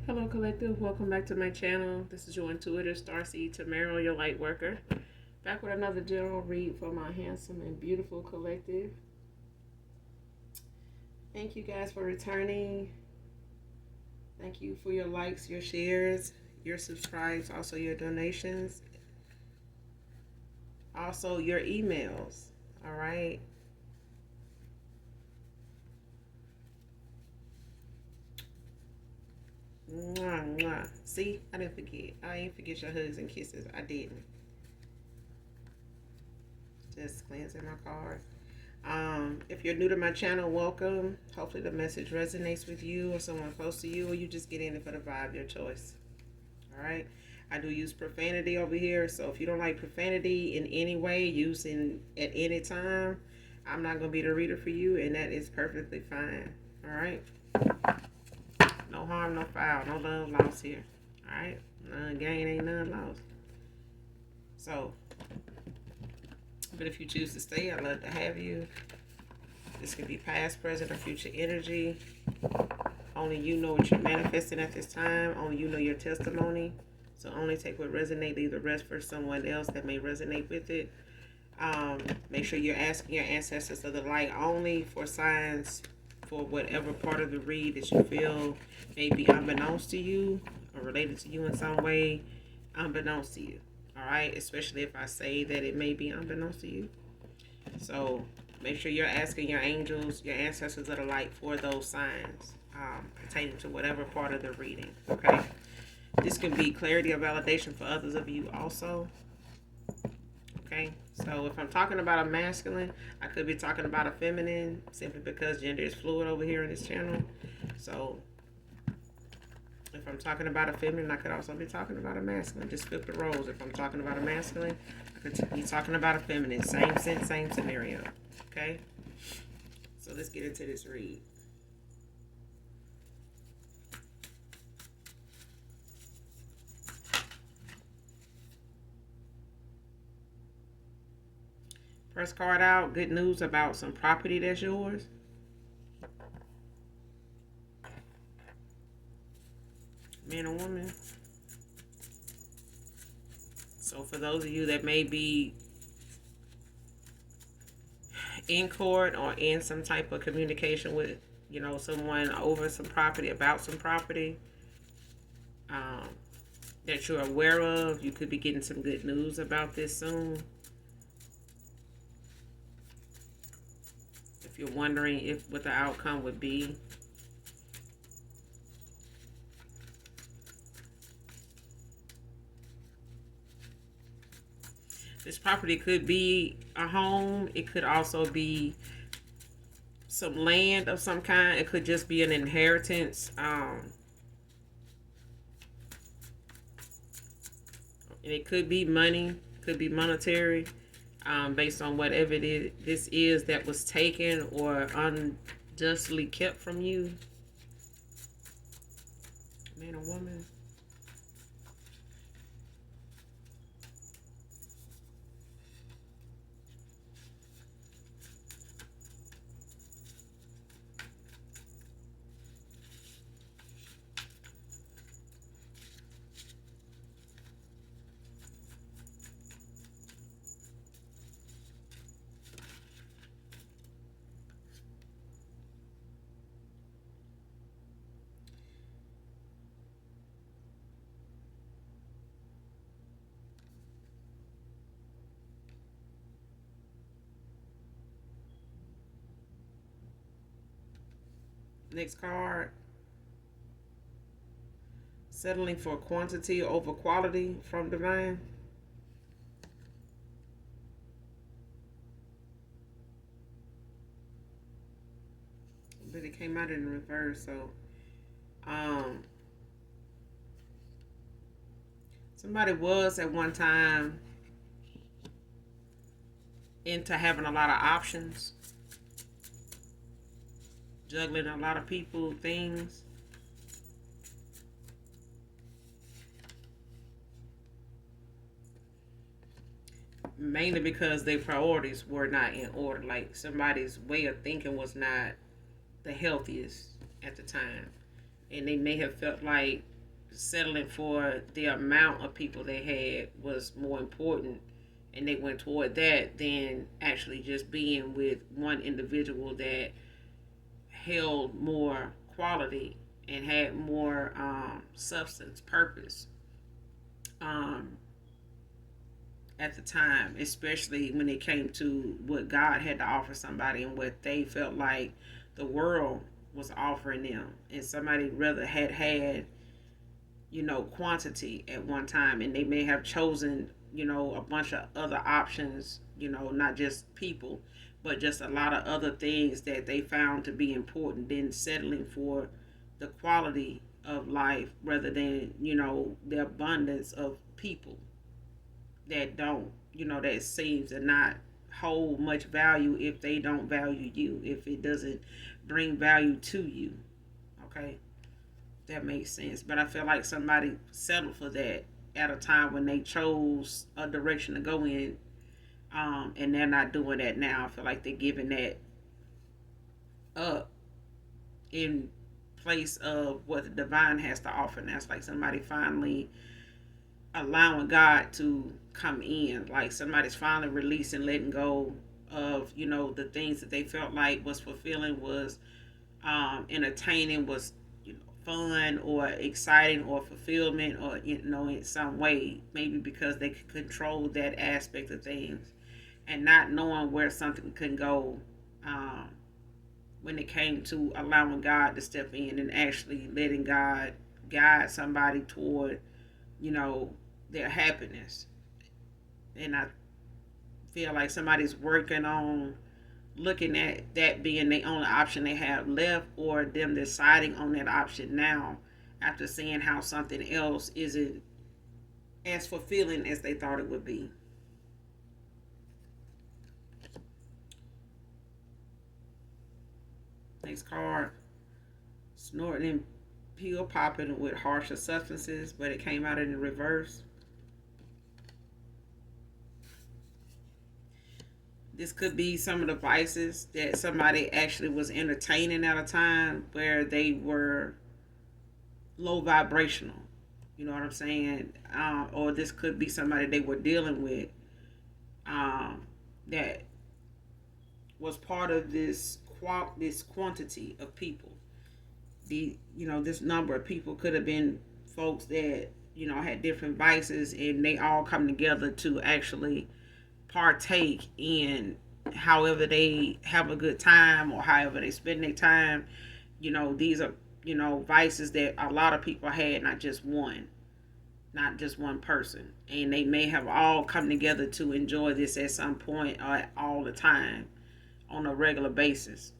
Hello, Collective. Welcome back to my channel. This is your intuitor, Starseed Tamara, your light worker. Back with another general read for my handsome and beautiful collective. Thank you guys for returning. Thank you for your likes, your shares, your subscribes, also your donations, also your emails. All right. Mwah, mwah. See, I didn't forget. I ain't forget your hugs and kisses. I didn't. Just glancing my cards. If you're new to my channel, welcome. Hopefully the message resonates with you or someone close to you, or you just get in it for the vibe, your choice. All right. I do use profanity over here, so if you don't like profanity in any way, using at any time, I'm not going to be the reader for you, and that is perfectly fine. All right. No harm, no foul, no love lost here. All right. None gain, ain't none lost. So, but if you choose to stay, I'd love to have you. This can be past, present, or future energy. Only you know what you're manifesting at this time. Only you know your testimony. So only take what resonates, leave the rest for someone else that may resonate with it. Make sure you're asking your ancestors of the light only for signs for whatever part of the read that you feel may be unbeknownst to you or related to you in some way, unbeknownst to you. All right, especially if I say that it may be unbeknownst to you. So make sure you're asking your angels, your ancestors of the light for those signs pertaining to whatever part of the reading. Okay, this can be clarity or validation for others of you also. Okay, so if I'm talking about a masculine, I could be talking about a feminine, simply because gender is fluid over here in this channel. So if I'm talking about a feminine, I could also be talking about a masculine. Just flip the roles. If I'm talking about a masculine, I could be talking about a feminine. Same sense, same scenario. Okay, so let's get into this read. First card out, good news about some property that's yours. Man or woman. So for those of you that may be in court or in some type of communication with, you know, someone over some property, about some property that you're aware of, you could be getting some good news about this soon. If you're wondering what the outcome would be. This property could be a home. It could also be some land of some kind. It could just be an inheritance. And it could be money. Could be monetary. Based on whatever this is that was taken or unjustly kept from you. Man or woman. Next card. Settling for quantity over quality from divine. But it came out in reverse, so somebody was at one time into having a lot of options, juggling a lot of people, things. Mainly because their priorities were not in order. Like somebody's way of thinking was not the healthiest at the time. And they may have felt like settling for the amount of people they had was more important, and they went toward that than actually just being with one individual that held more quality and had more substance, purpose um, at the time, especially when it came to what God had to offer somebody and what they felt like the world was offering them. And somebody rather had quantity at one time, and they may have chosen, a bunch of other options, not just people, but just a lot of other things that they found to be important, then settling for the quality of life rather than, the abundance of people that don't, that seems to not hold much value if they don't value you, if it doesn't bring value to you. Okay? That makes sense. But I feel like somebody settled for that at a time when they chose a direction to go in, and they're not doing that now. I feel like they're giving that up in place of what the divine has to offer. And that's like somebody finally allowing God to come in. Like somebody's finally releasing, letting go of, the things that they felt like was fulfilling, was entertaining, was fun or exciting or fulfillment, or in some way, maybe because they could control that aspect of things, and not knowing where something can go, when it came to allowing God to step in and actually letting God guide somebody toward their happiness. And I feel like somebody's working on looking at that being the only option they have left, or them deciding on that option now after seeing how something else isn't as fulfilling as they thought it would be. Next card: snorting and pill popping with harsher substances, but it came out in the reverse. This could be some of the vices that somebody actually was entertaining at a time where they were low vibrational. You know what I'm saying? Or this could be somebody they were dealing with, that was part of this quantity of people. This number of people could have been folks that had different vices, and they all come together to actually partake in however they have a good time or however they spend their time. These are vices that a lot of people had, not just one person, and they may have all come together to enjoy this at some point or all the time on a regular basis.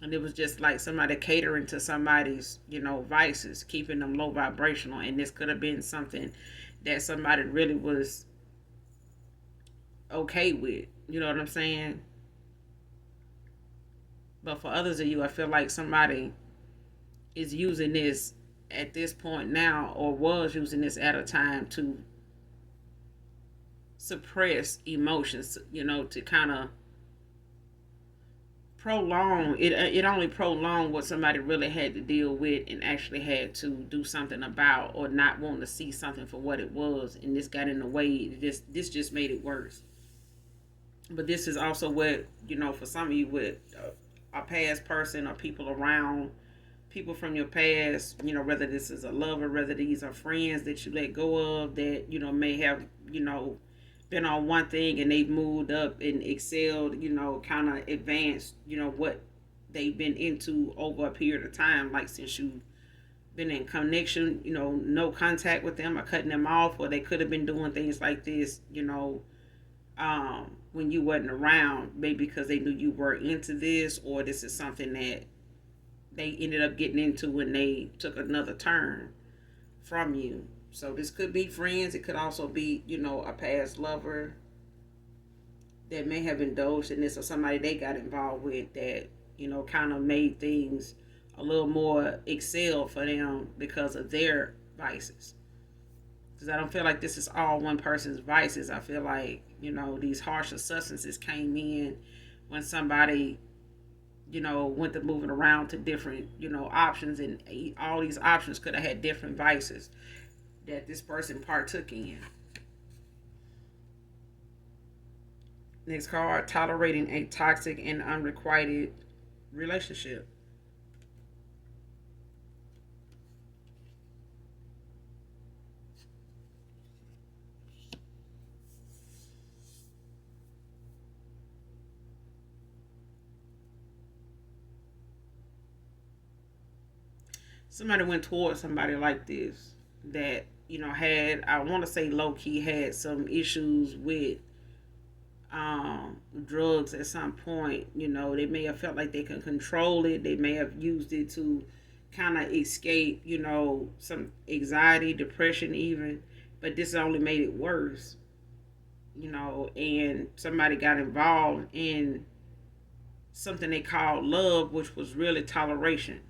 And it was just like somebody catering to somebody's vices, keeping them low vibrational. And this could have been something that somebody really was okay with. You know what I'm saying? But for others of you, I feel like somebody is using this at this point now, or was using this at a time to suppress emotions, to kind of prolong it. It only prolonged what somebody really had to deal with and actually had to do something about, or not wanting to see something for what it was, and this got in the way. This just made it worse. But this is also what, for some of you, with a past person or people around, people from your past, whether this is a lover, whether these are friends that you let go of, that may have been on one thing and they've moved up and excelled, kind of advanced, what they've been into over a period of time. Like since you've been in connection, no contact with them, or cutting them off, or they could have been doing things like this, when you wasn't around, maybe because they knew you were into this, or this is something that they ended up getting into when they took another turn from you. So this could be friends. It could also be, a past lover that may have indulged in this, or somebody they got involved with that, kind of made things a little more excel for them because of their vices. Because I don't feel like this is all one person's vices. I feel like, these harsher substances came in when somebody went to moving around to different, options, and all these options could have had different vices that this person partook in. Next card, tolerating a toxic and unrequited relationship. Somebody went towards somebody like this that, had, I want to say low key, had some issues with drugs at some point. They may have felt like they can control it. They may have used it to kind of escape, some anxiety, depression, even. But this only made it worse, and somebody got involved in something they called love, which was really toleration.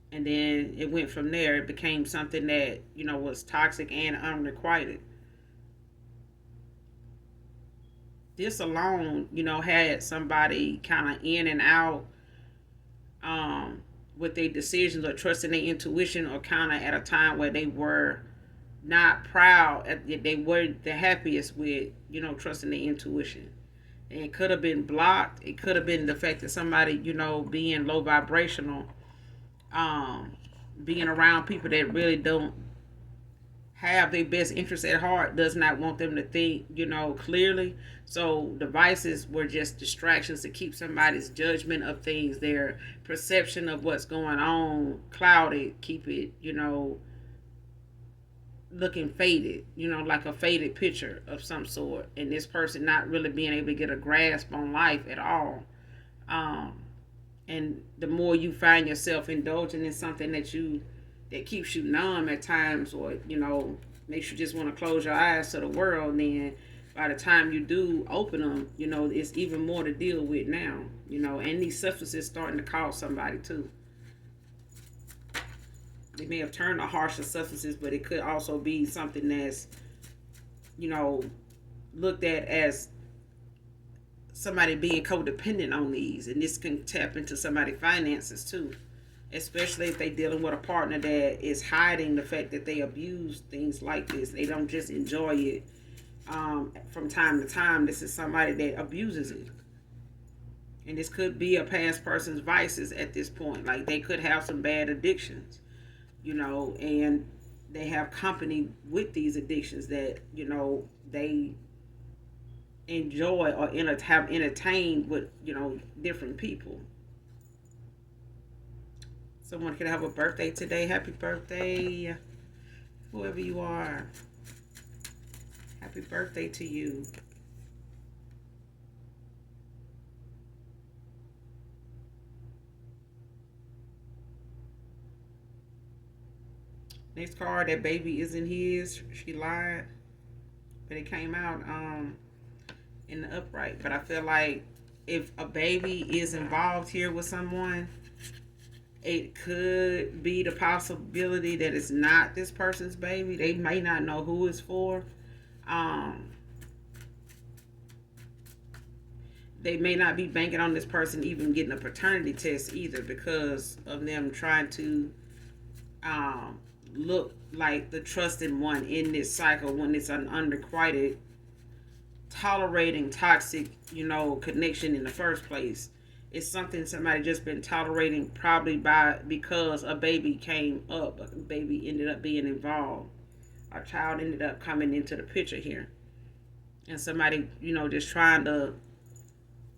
And then it went from there. It became something that, was toxic and unrequited. This alone, had somebody kind of in and out with their decisions or trusting their intuition, or kind of at a time where they were not proud, they weren't the happiest with, trusting their intuition. And it could have been blocked. It could have been the fact that somebody, being low vibrational, being around people that really don't have their best interests at heart, does not want them to think, clearly. So devices were just distractions to keep somebody's judgment of things, their perception of what's going on, clouded, keep it, looking faded, like a faded picture of some sort. And this person not really being able to get a grasp on life at all. And the more you find yourself indulging in something that keeps you numb at times, or makes you just want to close your eyes to the world, then by the time you do open them, it's even more to deal with now. And these substances starting to cause somebody too. They may have turned to harsher substances, but it could also be something that's, looked at as somebody being codependent on these. And this can tap into somebody's finances too, especially if they're dealing with a partner that is hiding the fact that they abuse things like this. They don't just enjoy it from time to time. This is somebody that abuses it. And this could be a past person's vices at this point. Like, they could have some bad addictions, and they have company with these addictions that, they enjoy or have entertained with, different people. Someone could have a birthday today. Happy birthday, whoever you are. Happy birthday to you. Next card, that baby isn't his. She lied, but it came out in the upright. But I feel like if a baby is involved here with someone, it could be the possibility that it's not this person's baby. They may not know who it's for. They may not be banking on this person even getting a paternity test either, because of them trying to look like the trusted one in this cycle when it's an unrequited, tolerating toxic, connection in the first place. It's something somebody just been tolerating, probably because a baby came up, a baby ended up being involved, a child ended up coming into the picture here, and somebody, just trying to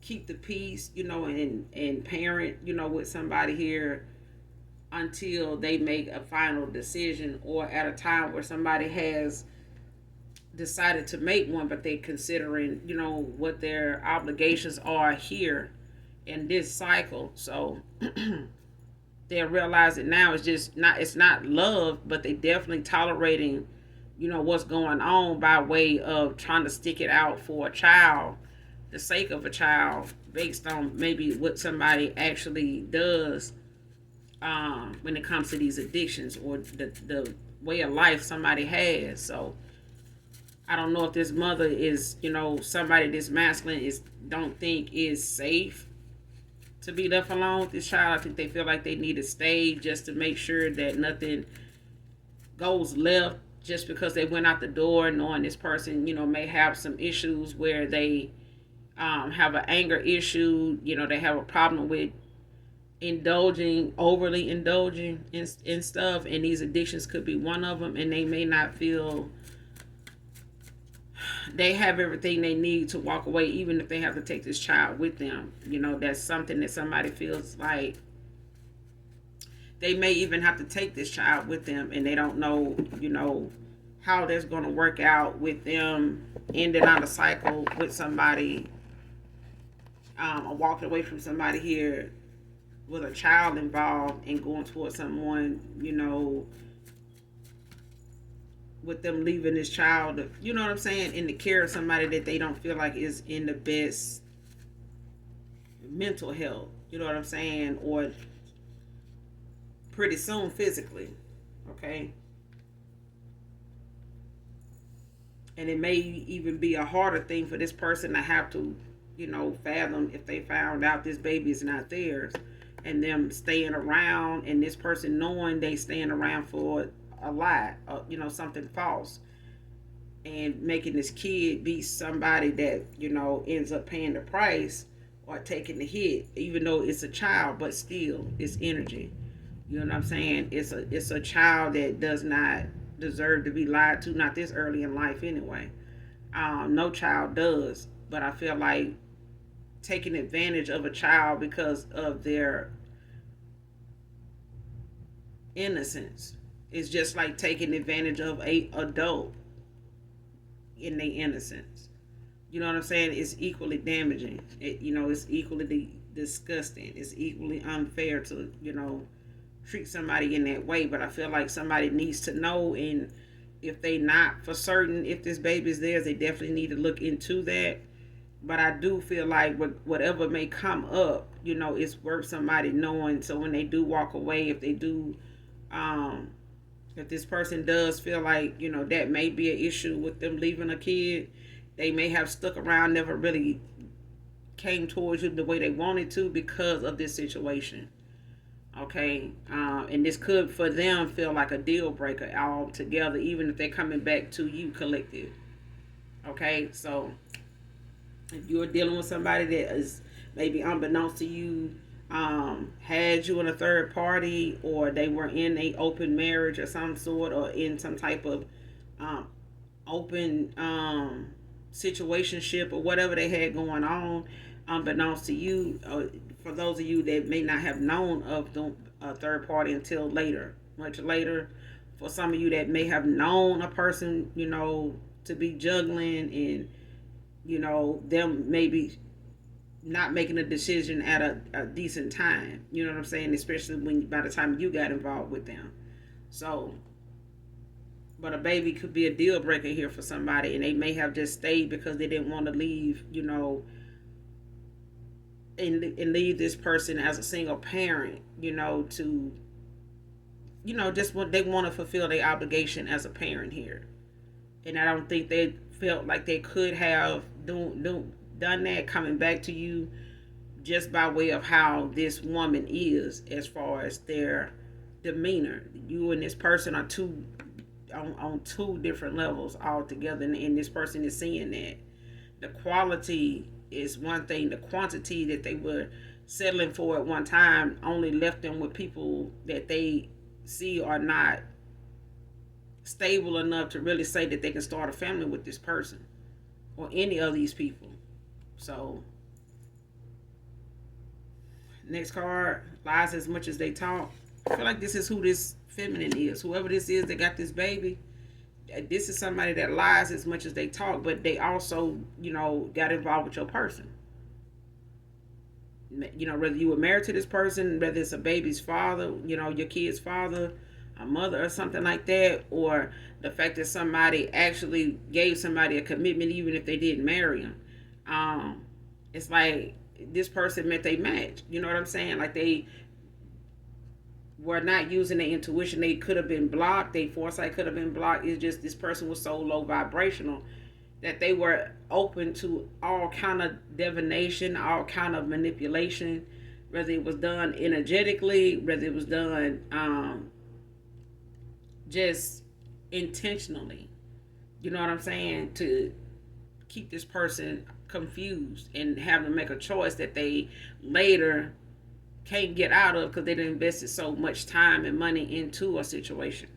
keep the peace, and parent, with somebody here until they make a final decision, or at a time where somebody has decided to make one, but they considering, what their obligations are here in this cycle. So they realize it now. It's not love, but they definitely tolerating, what's going on by way of trying to stick it out for a child, the sake of a child, based on maybe what somebody actually does when it comes to these addictions, or the way of life somebody has. So I don't know if this mother is, somebody this masculine don't think is safe to be left alone with this child. I think they feel like they need to stay just to make sure that nothing goes left just because they went out the door knowing this person, may have some issues where they have an anger issue, they have a problem with overly indulging in stuff, and these addictions could be one of them, and they may not feel they have everything they need to walk away, even if they have to take this child with them. That's something that somebody feels like they may even have to take this child with them, and they don't know, how that's going to work out with them ending on a cycle with somebody, or walking away from somebody here with a child involved and going towards someone, with them leaving this child, you know what I'm saying, in the care of somebody that they don't feel like is in the best mental health, you know what I'm saying, or pretty soon physically, okay? And it may even be a harder thing for this person to have to, fathom if they found out this baby is not theirs, and them staying around, and this person knowing they staying around for a lie, something false, and making this kid be somebody that, ends up paying the price or taking the hit, even though it's a child, but still it's energy. You know what I'm saying? It's a child that does not deserve to be lied to, not this early in life anyway. No child does, but I feel like taking advantage of a child because of their innocence is just like taking advantage of a adult in their innocence. You know what I'm saying? It's equally damaging. It's equally disgusting. It's equally unfair to, treat somebody in that way. But I feel like somebody needs to know, and if they not for certain if this baby is theirs, they definitely need to look into that. But I do feel like whatever may come up, it's worth somebody knowing. So when they do walk away, if they do, if this person does feel like, that may be an issue with them leaving a kid, they may have stuck around, never really came towards you the way they wanted to because of this situation. Okay, and this could for them feel like a deal breaker altogether, even if they're coming back to you collective. Okay, so if you're dealing with somebody that is maybe unbeknownst to you, had you in a third party, or they were in a open marriage of some sort, or in some type of open situationship, or whatever they had going on unbeknownst to you, for those of you that may not have known of the third party until later, much later, for some of you that may have known a person, to be juggling, and them maybe not making a decision at a decent time, you know what I'm saying, especially when by the time you got involved with them. So, but a baby could be a deal breaker here for somebody, and they may have just stayed because they didn't want to leave, and leave this person as a single parent, to, just what they want to fulfill their obligation as a parent here. And I don't think they felt like they could have done that coming back to you, just by way of how this woman is as far as their demeanor. You and this person are on two different levels altogether, and this person is seeing that. The quality is one thing. The quantity that they were settling for at one time only left them with people that they see are not stable enough to really say that they can start a family with this person or any of these people. So, next card, lies as much as they talk. I feel like this is who this feminine is. Whoever this is that got this baby, this is somebody that lies as much as they talk, but they also, got involved with your person. Whether you were married to this person, whether it's a baby's father, your kid's father, a mother, or something like that, or the fact that somebody actually gave somebody a commitment even if they didn't marry them. It's like this person met they match. You know what I'm saying? Like they were not using their intuition. They could have been blocked. Their foresight could have been blocked. It's just this person was so low vibrational that they were open to all kind of divination, all kind of manipulation, whether it was done energetically, whether it was done just intentionally. You know what I'm saying? To keep this person confused and have them make a choice that they later can't get out of because they done invested so much time and money into a situation.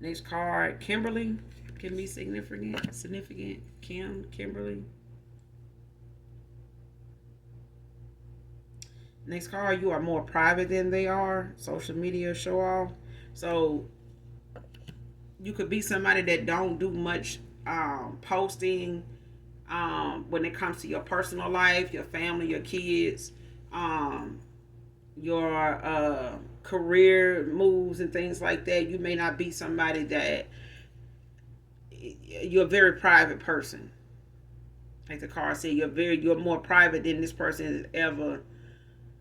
Next card, Kimberly can be significant. Significant. Kimberly. Next card, you are more private than they are. Social media show off. So you could be somebody that don't do much posting when it comes to your personal life, your family, your kids, your career moves and things like that. You may not be somebody that you're a very private person. Like the card said, you're more private than this person has ever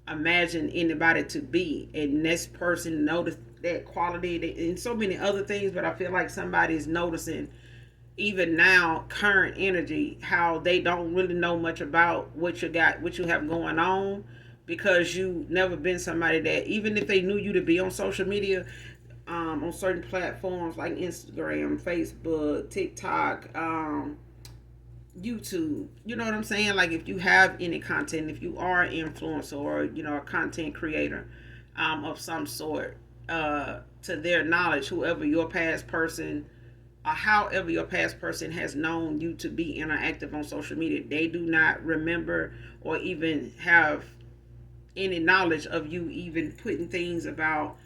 imagined anybody to be. And this person noticed that quality and so many other things, but I feel like somebody is noticing even now current energy how they don't really know much about what you have going on, because you never been somebody that, even if they knew you to be on social media, on certain platforms like Instagram, Facebook, TikTok, YouTube, you know what I'm saying? Like if you have any content, if you are an influencer or a content creator of some sort, to their knowledge, whoever your past person or however your past person has known you to be interactive on social media, they do not remember or even have any knowledge of you even putting things about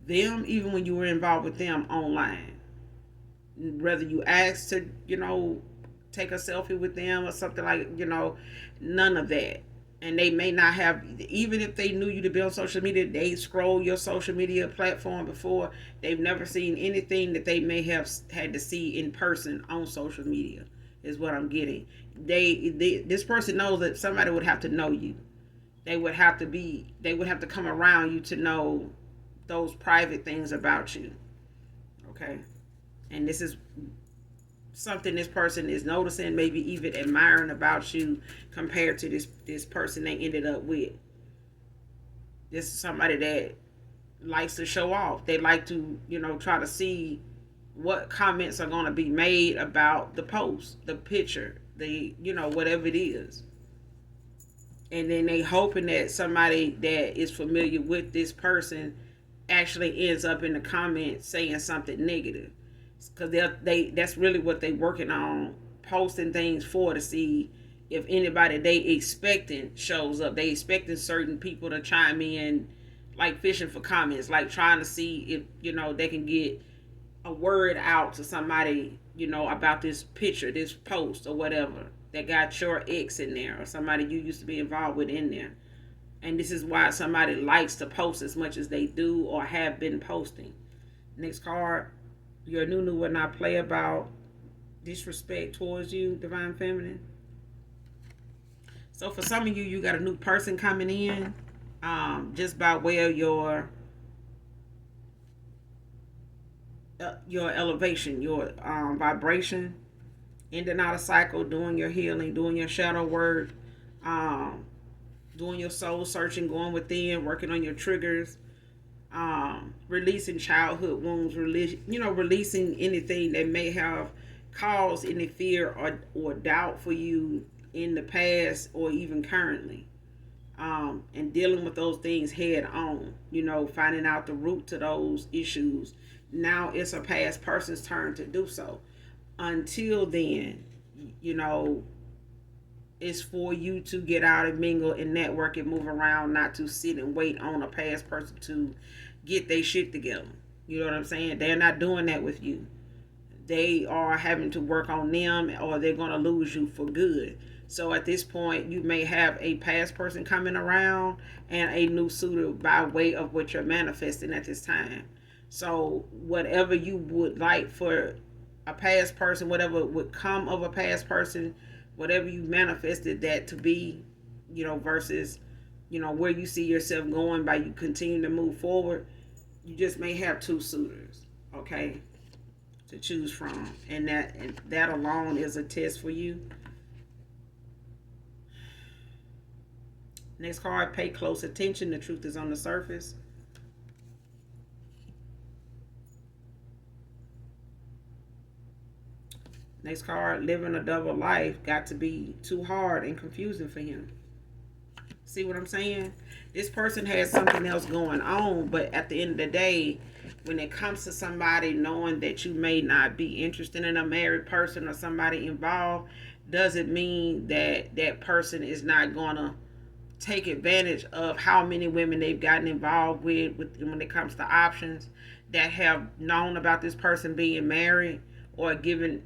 them, even when you were involved with them online. Whether you asked to, take a selfie with them or something like, none of that. And they may not have, even if they knew you to be on social media, they scroll your social media platform before. They've never seen anything that they may have had to see in person on social media, is what I'm getting. This person knows that somebody would have to know you. They would have to come around you to know those private things about you. Okay. And this is something this person is noticing, maybe even admiring about you compared to this person they ended up with. This is somebody that likes to show off. They like to, try to see what comments are going to be made about the post, the picture, whatever it is. And then they hoping that somebody that is familiar with this person actually ends up in the comments saying something negative, because that's really what they working on, posting things for, to see if anybody they expecting shows up. They expecting certain people to chime in, like fishing for comments, like trying to see if they can get a word out to somebody about this picture, this post or whatever that got your ex in there or somebody you used to be involved with in there. And this is why somebody likes to post as much as they do or have been posting. Next card, your new will not play about disrespect towards you, Divine Feminine. So for some of you, you got a new person coming in, just by way of your elevation, your vibration, ending out a cycle, doing your healing, doing your shadow work, doing your soul searching, going within, working on your triggers, releasing childhood wounds, releasing anything that may have caused any fear or doubt for you in the past or even currently. And dealing with those things head on, finding out the root to those issues. Now it's a past person's turn to do so. Until then, it's for you to get out and mingle and network and move around, not to sit and wait on a past person to get their shit together. You know what I'm saying? They're not doing that with you. They are having to work on them, or they're going to lose you for good. So at this point, you may have a past person coming around and a new suitor by way of what you're manifesting at this time. So whatever you would like for a past person, whatever would come of a past person, whatever you manifested that to be, versus, where you see yourself going by you continue to move forward, you just may have two suitors, okay, to choose from. And that alone is a test for you. Next card, pay close attention. The truth is on the surface. Next card, living a double life got to be too hard and confusing for him. See what I'm saying? This person has something else going on, but at the end of the day, when it comes to somebody knowing that you may not be interested in a married person or somebody involved, doesn't mean that that person is not going to take advantage of how many women they've gotten involved with when it comes to options that have known about this person being married or given,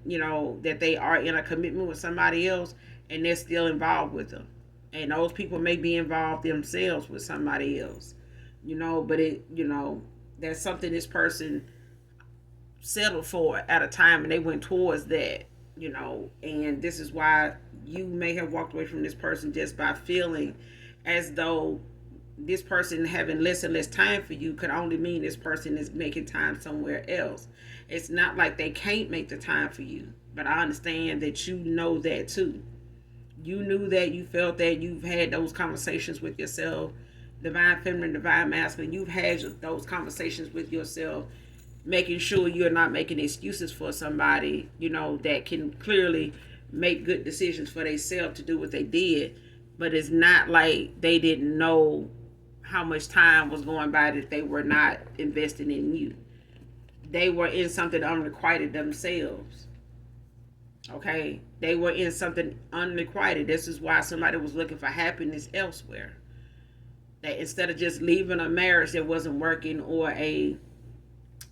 that they are in a commitment with somebody else and they're still involved with them. And those people may be involved themselves with somebody else, but that's something this person settled for at a time and they went towards that, and this is why you may have walked away from this person just by feeling as though this person having less and less time for you could only mean this person is making time somewhere else. It's not like they can't make the time for you, but I understand that you know that too. You knew that, you felt that, you've had those conversations with yourself, divine feminine, divine masculine. You've had those conversations with yourself, making sure you're not making excuses for somebody, that can clearly make good decisions for themselves to do what they did. But it's not like they didn't know how much time was going by that they were not investing in you. They were in something unrequited themselves. Okay? They were in something unrequited. This is why somebody was looking for happiness elsewhere. That instead of just leaving a marriage that wasn't working or a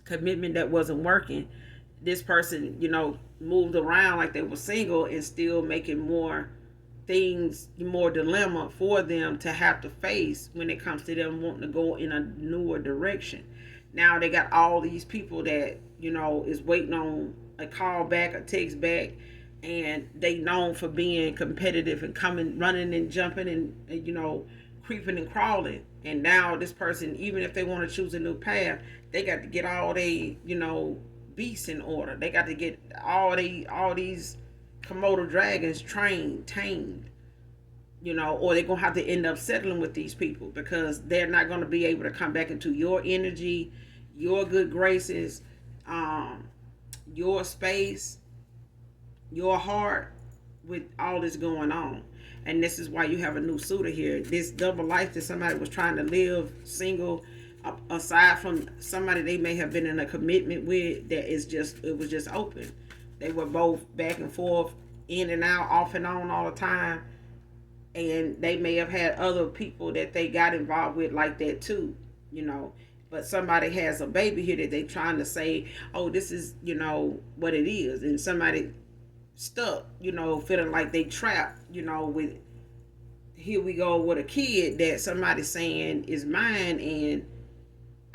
commitment that wasn't working, this person, moved around like they were single and still making more things, more dilemma for them to have to face when it comes to them wanting to go in a newer direction. Now they got all these people that, is waiting on a call back, a text back, and they known for being competitive and coming, running and jumping and creeping and crawling. And now this person, even if they want to choose a new path, they got to get all they, beasts in order. They got to get all these Komodo dragons trained, tamed, or they're going to have to end up settling with these people because they're not going to be able to come back into your energy, your good graces, your space, your heart with all this going on. And this is why you have a new suitor here. This double life that somebody was trying to live single, aside from somebody they may have been in a commitment with, it was just open. They were both back and forth, in and out, off and on all the time. And they may have had other people that they got involved with like that too, But somebody has a baby here that they trying to say, oh, this is, what it is. And somebody stuck, feeling like they trapped, with, here we go with a kid that somebody's saying is mine and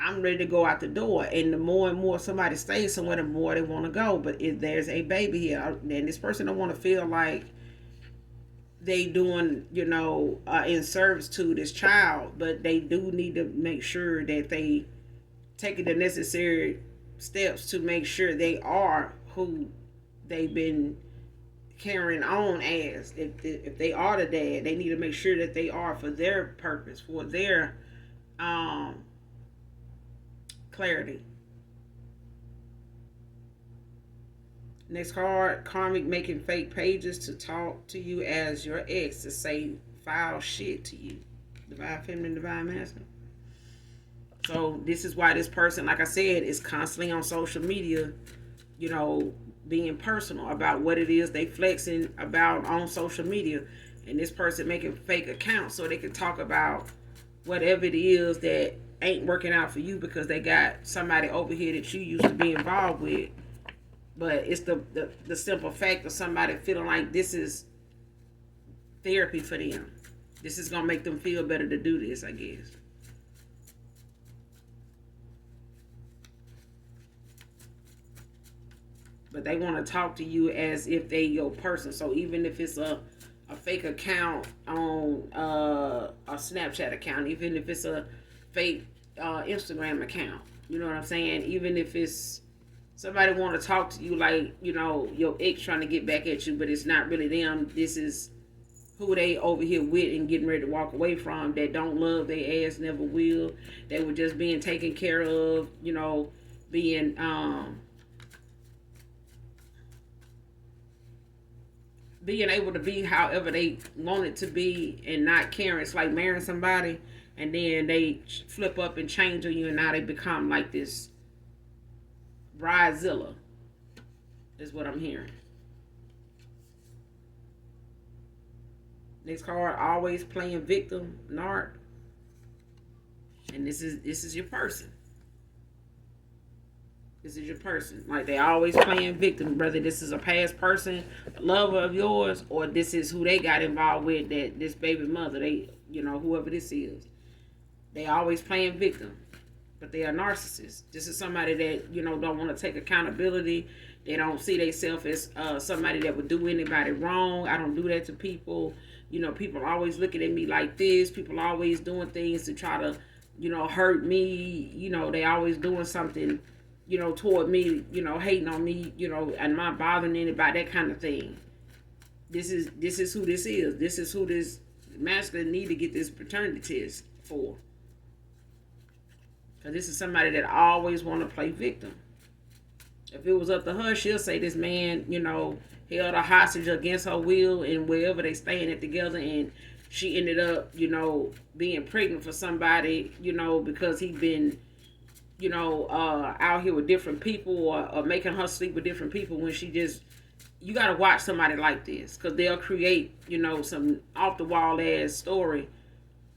I'm ready to go out the door. And the more and more somebody stays somewhere, the more they want to go. But if there's a baby here, then this person don't want to feel like they doing, in service to this child. But they do need to make sure that they taking the necessary steps to make sure they are who they've been carrying on as. If they are the dad, they need to make sure that they are for their purpose, for their clarity. Next card, karmic making fake pages to talk to you as your ex, to say foul shit to you. Divine feminine, divine masculine. So this is why this person, like I said, is constantly on social media, being personal about what it is they flexing about on social media. And this person making fake accounts so they can talk about whatever it is that ain't working out for you because they got somebody over here that you used to be involved with. But it's the simple fact of somebody feeling like this is therapy for them. This is going to make them feel better to do this, I guess. But they want to talk to you as if they your person. So even if it's a fake account on a Snapchat account, even if it's a fake Instagram account, you know what I'm saying? Even if it's somebody want to talk to you like, your ex trying to get back at you, but it's not really them. This is who they over here with and getting ready to walk away from, that don't love their ass, never will. They were just being taken care of, being being able to be however they wanted to be and not caring. It's like marrying somebody and then they flip up and change on you, and now they become like this bridezilla, is what I'm hearing. Next card, always playing victim, narc. And this is your person. This is your person. Like, they always playing victim, whether this is a past person, a lover of yours, or this is who they got involved with, that this baby mother, they, whoever this is. They always playing victim. But they are narcissists. This is somebody that, don't want to take accountability. They don't see themselves as somebody that would do anybody wrong. I don't do that to people. People are always looking at me like this. People are always doing things to try to, hurt me. They always doing something, toward me, hating on me, and not bothering anybody, that kind of thing. This is who this is. This is who this masculine need to get this paternity test for. Because this is somebody that always want to play victim. If it was up to her, she'll say this man, held her hostage against her will, and wherever they staying at together, and she ended up, being pregnant for somebody, because he been, out here with different people, or making her sleep with different people, when she just, you got to watch somebody like this, because they'll create, some off the wall ass story,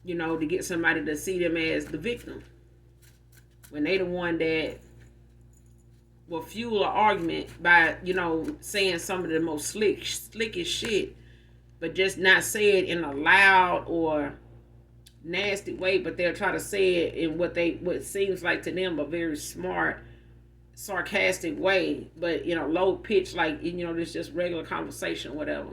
to get somebody to see them as the victim. When they the one that will fuel an argument by, saying some of the most slickest shit, but just not say it in a loud or nasty way, but they'll try to say it in what seems like to them a very smart, sarcastic way, but low pitch, like, this just regular conversation or whatever.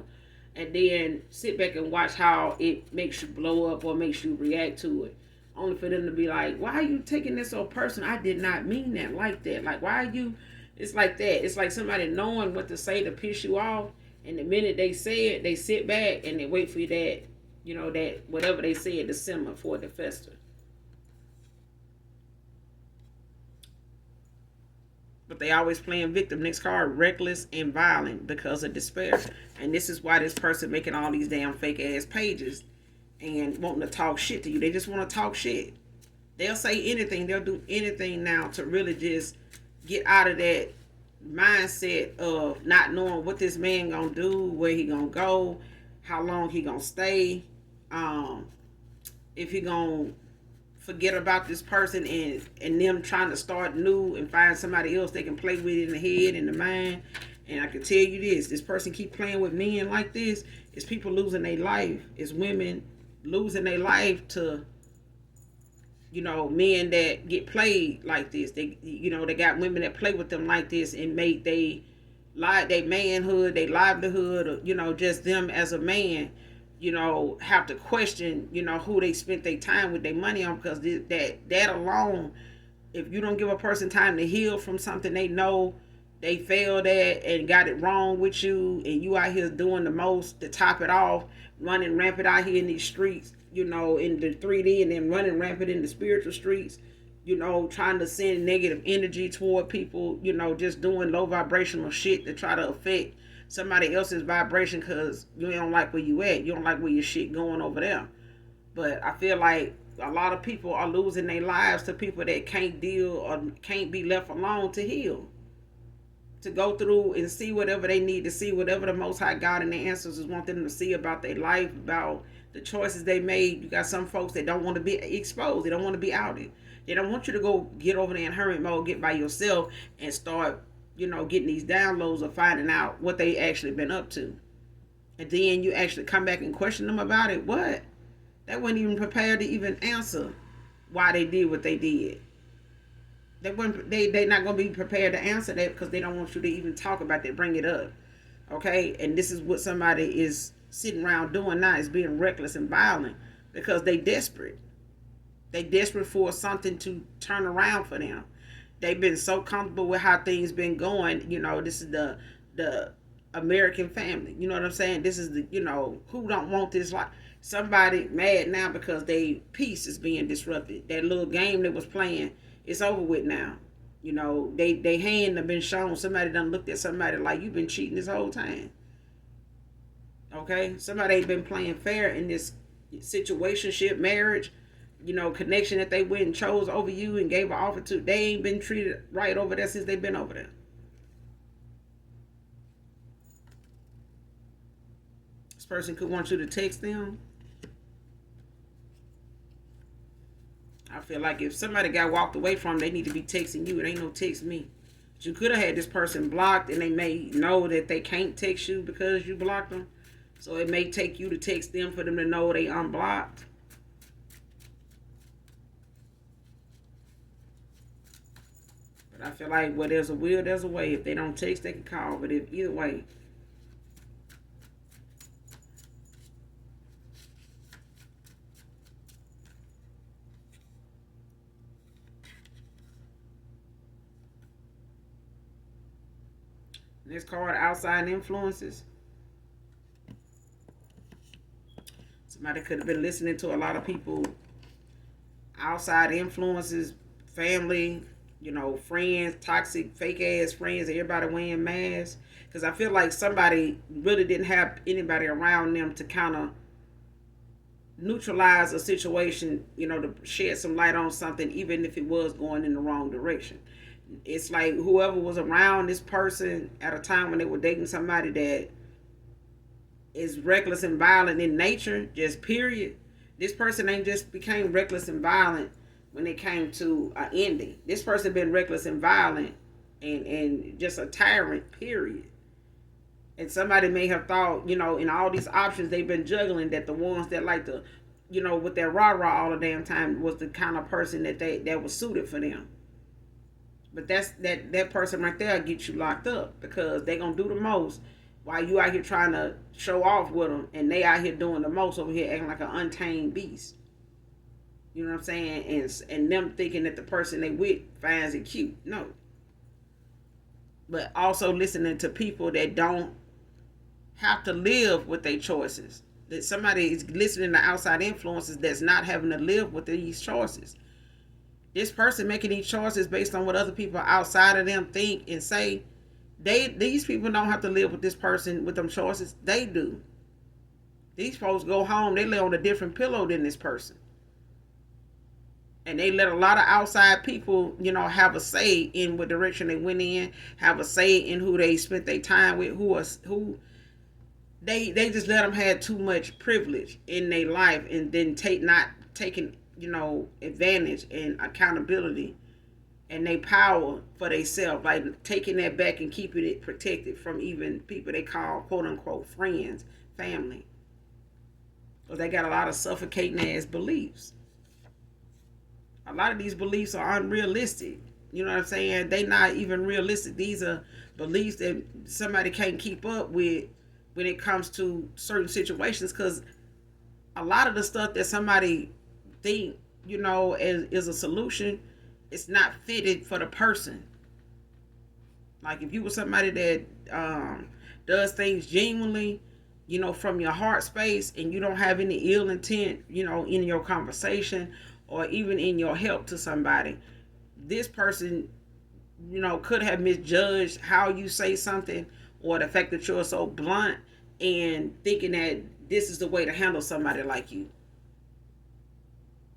And then sit back and watch how it makes you blow up or makes you react to it. Only for them to be like, why are you taking this so personal? I did not mean that like that. Like, why are you... It's like that. It's like somebody knowing what to say to piss you off. And the minute they say it, they sit back and they wait for that, that whatever they said to simmer for it to fester. But they always playing victim. Next card, reckless and violent because of despair. And this is why this person making all these damn fake ass pages and wanting to talk shit to you. They just want to talk shit. They'll say anything. They'll do anything now to really just get out of that mindset of not knowing what this man gonna do, where he gonna go, how long he gonna stay, if he gonna forget about this person, and them trying to start new and find somebody else they can play with in the head and the mind. And I can tell you this person keep playing with men like this, it's people losing their life. It's women losing their life to, men that get played like this. They, they got women that play with them like this and make they manhood, they livelihood, or, just them as a man, have to question, who they spent their time with their money on, because that alone, if you don't give a person time to heal from something they know they failed at and got it wrong with you, and you out here doing the most to top it off, running rampant out here in these streets, in the 3D, and then running rampant in the spiritual streets, trying to send negative energy toward people, just doing low vibrational shit to try to affect somebody else's vibration because you don't like where you at. You don't like where your shit going over there. But I feel like a lot of people are losing their lives to people that can't deal or can't be left alone to heal, to go through and see whatever they need to see, whatever the Most High God and their ancestors want them to see about their life, about the choices they made. You got some folks that don't want to be exposed. They don't want to be outed. They don't want you to go get over there in hermit mode, get by yourself, and start, getting these downloads or finding out what they actually been up to. And then you actually come back and question them about it. What? They weren't even prepared to even answer why they did what they did. They're not going to be prepared to answer that because they don't want you to even talk about that, bring it up. Okay? And this is what somebody is sitting around doing now, is being reckless and violent because they desperate. They desperate for something to turn around for them. They've been so comfortable with how things been going. This is the American family. You know what I'm saying? This is the, who don't want this life? Somebody mad now because they peace is being disrupted. That little game they was playing, it's over with now. They hand have been shown. Somebody done looked at somebody like, you've been cheating this whole time. Okay? Somebody ain't been playing fair in this situationship, marriage, connection that they went and chose over you and gave an offer to. They ain't been treated right over there since they've been over there. This person could want you to text them. I feel like if somebody got walked away from, they need to be texting you. It ain't no text me. But you could have had this person blocked, and they may know that they can't text you because you blocked them. So it may take you to text them for them to know they unblocked. But I feel like where there's a will, there's a way. If they don't text, they can call. But if either way. This card, outside influences. Somebody could have been listening to a lot of people. Outside influences, family, friends, toxic, fake ass friends, everybody wearing masks. Because I feel like somebody really didn't have anybody around them to kind of neutralize a situation, to shed some light on something, even if it was going in the wrong direction. It's like whoever was around this person at a time when they were dating somebody that is reckless and violent in nature, just period. This person ain't just became reckless and violent when it came to an ending. This person been reckless and violent and just a tyrant, period. And somebody may have thought, in all these options they've been juggling, that the ones that like to, with their rah-rah all the damn time was the kind of person that was suited for them. But that person right there gets you locked up because they gonna do the most while you out here trying to show off with them, and they out here doing the most over here acting like an untamed beast. You know what I'm saying? And them thinking that the person they with finds it cute. No. But also listening to people that don't have to live with their choices. That somebody is listening to outside influences that's not having to live with these choices. This person making these choices based on what other people outside of them think and say. These people don't have to live with this person with them choices. They do. These folks go home, they lay on a different pillow than this person. And they let a lot of outside people, have a say in what direction they went in, have a say in who they spent their time with, who they just let them have too much privilege in their life, and then not taking advantage and accountability and they power for themselves, like taking that back and keeping it protected from even people they call quote unquote friends, family. Because they got a lot of suffocating ass beliefs. A lot of these beliefs are unrealistic. You know what I'm saying? They not even realistic. These are beliefs that somebody can't keep up with when it comes to certain situations, because a lot of the stuff that somebody think, is a solution, it's not fitted for the person. Like if you were somebody that does things genuinely, from your heart space, and you don't have any ill intent, in your conversation or even in your help to somebody, this person, could have misjudged how you say something, or the fact that you're so blunt and thinking that this is the way to handle somebody like you.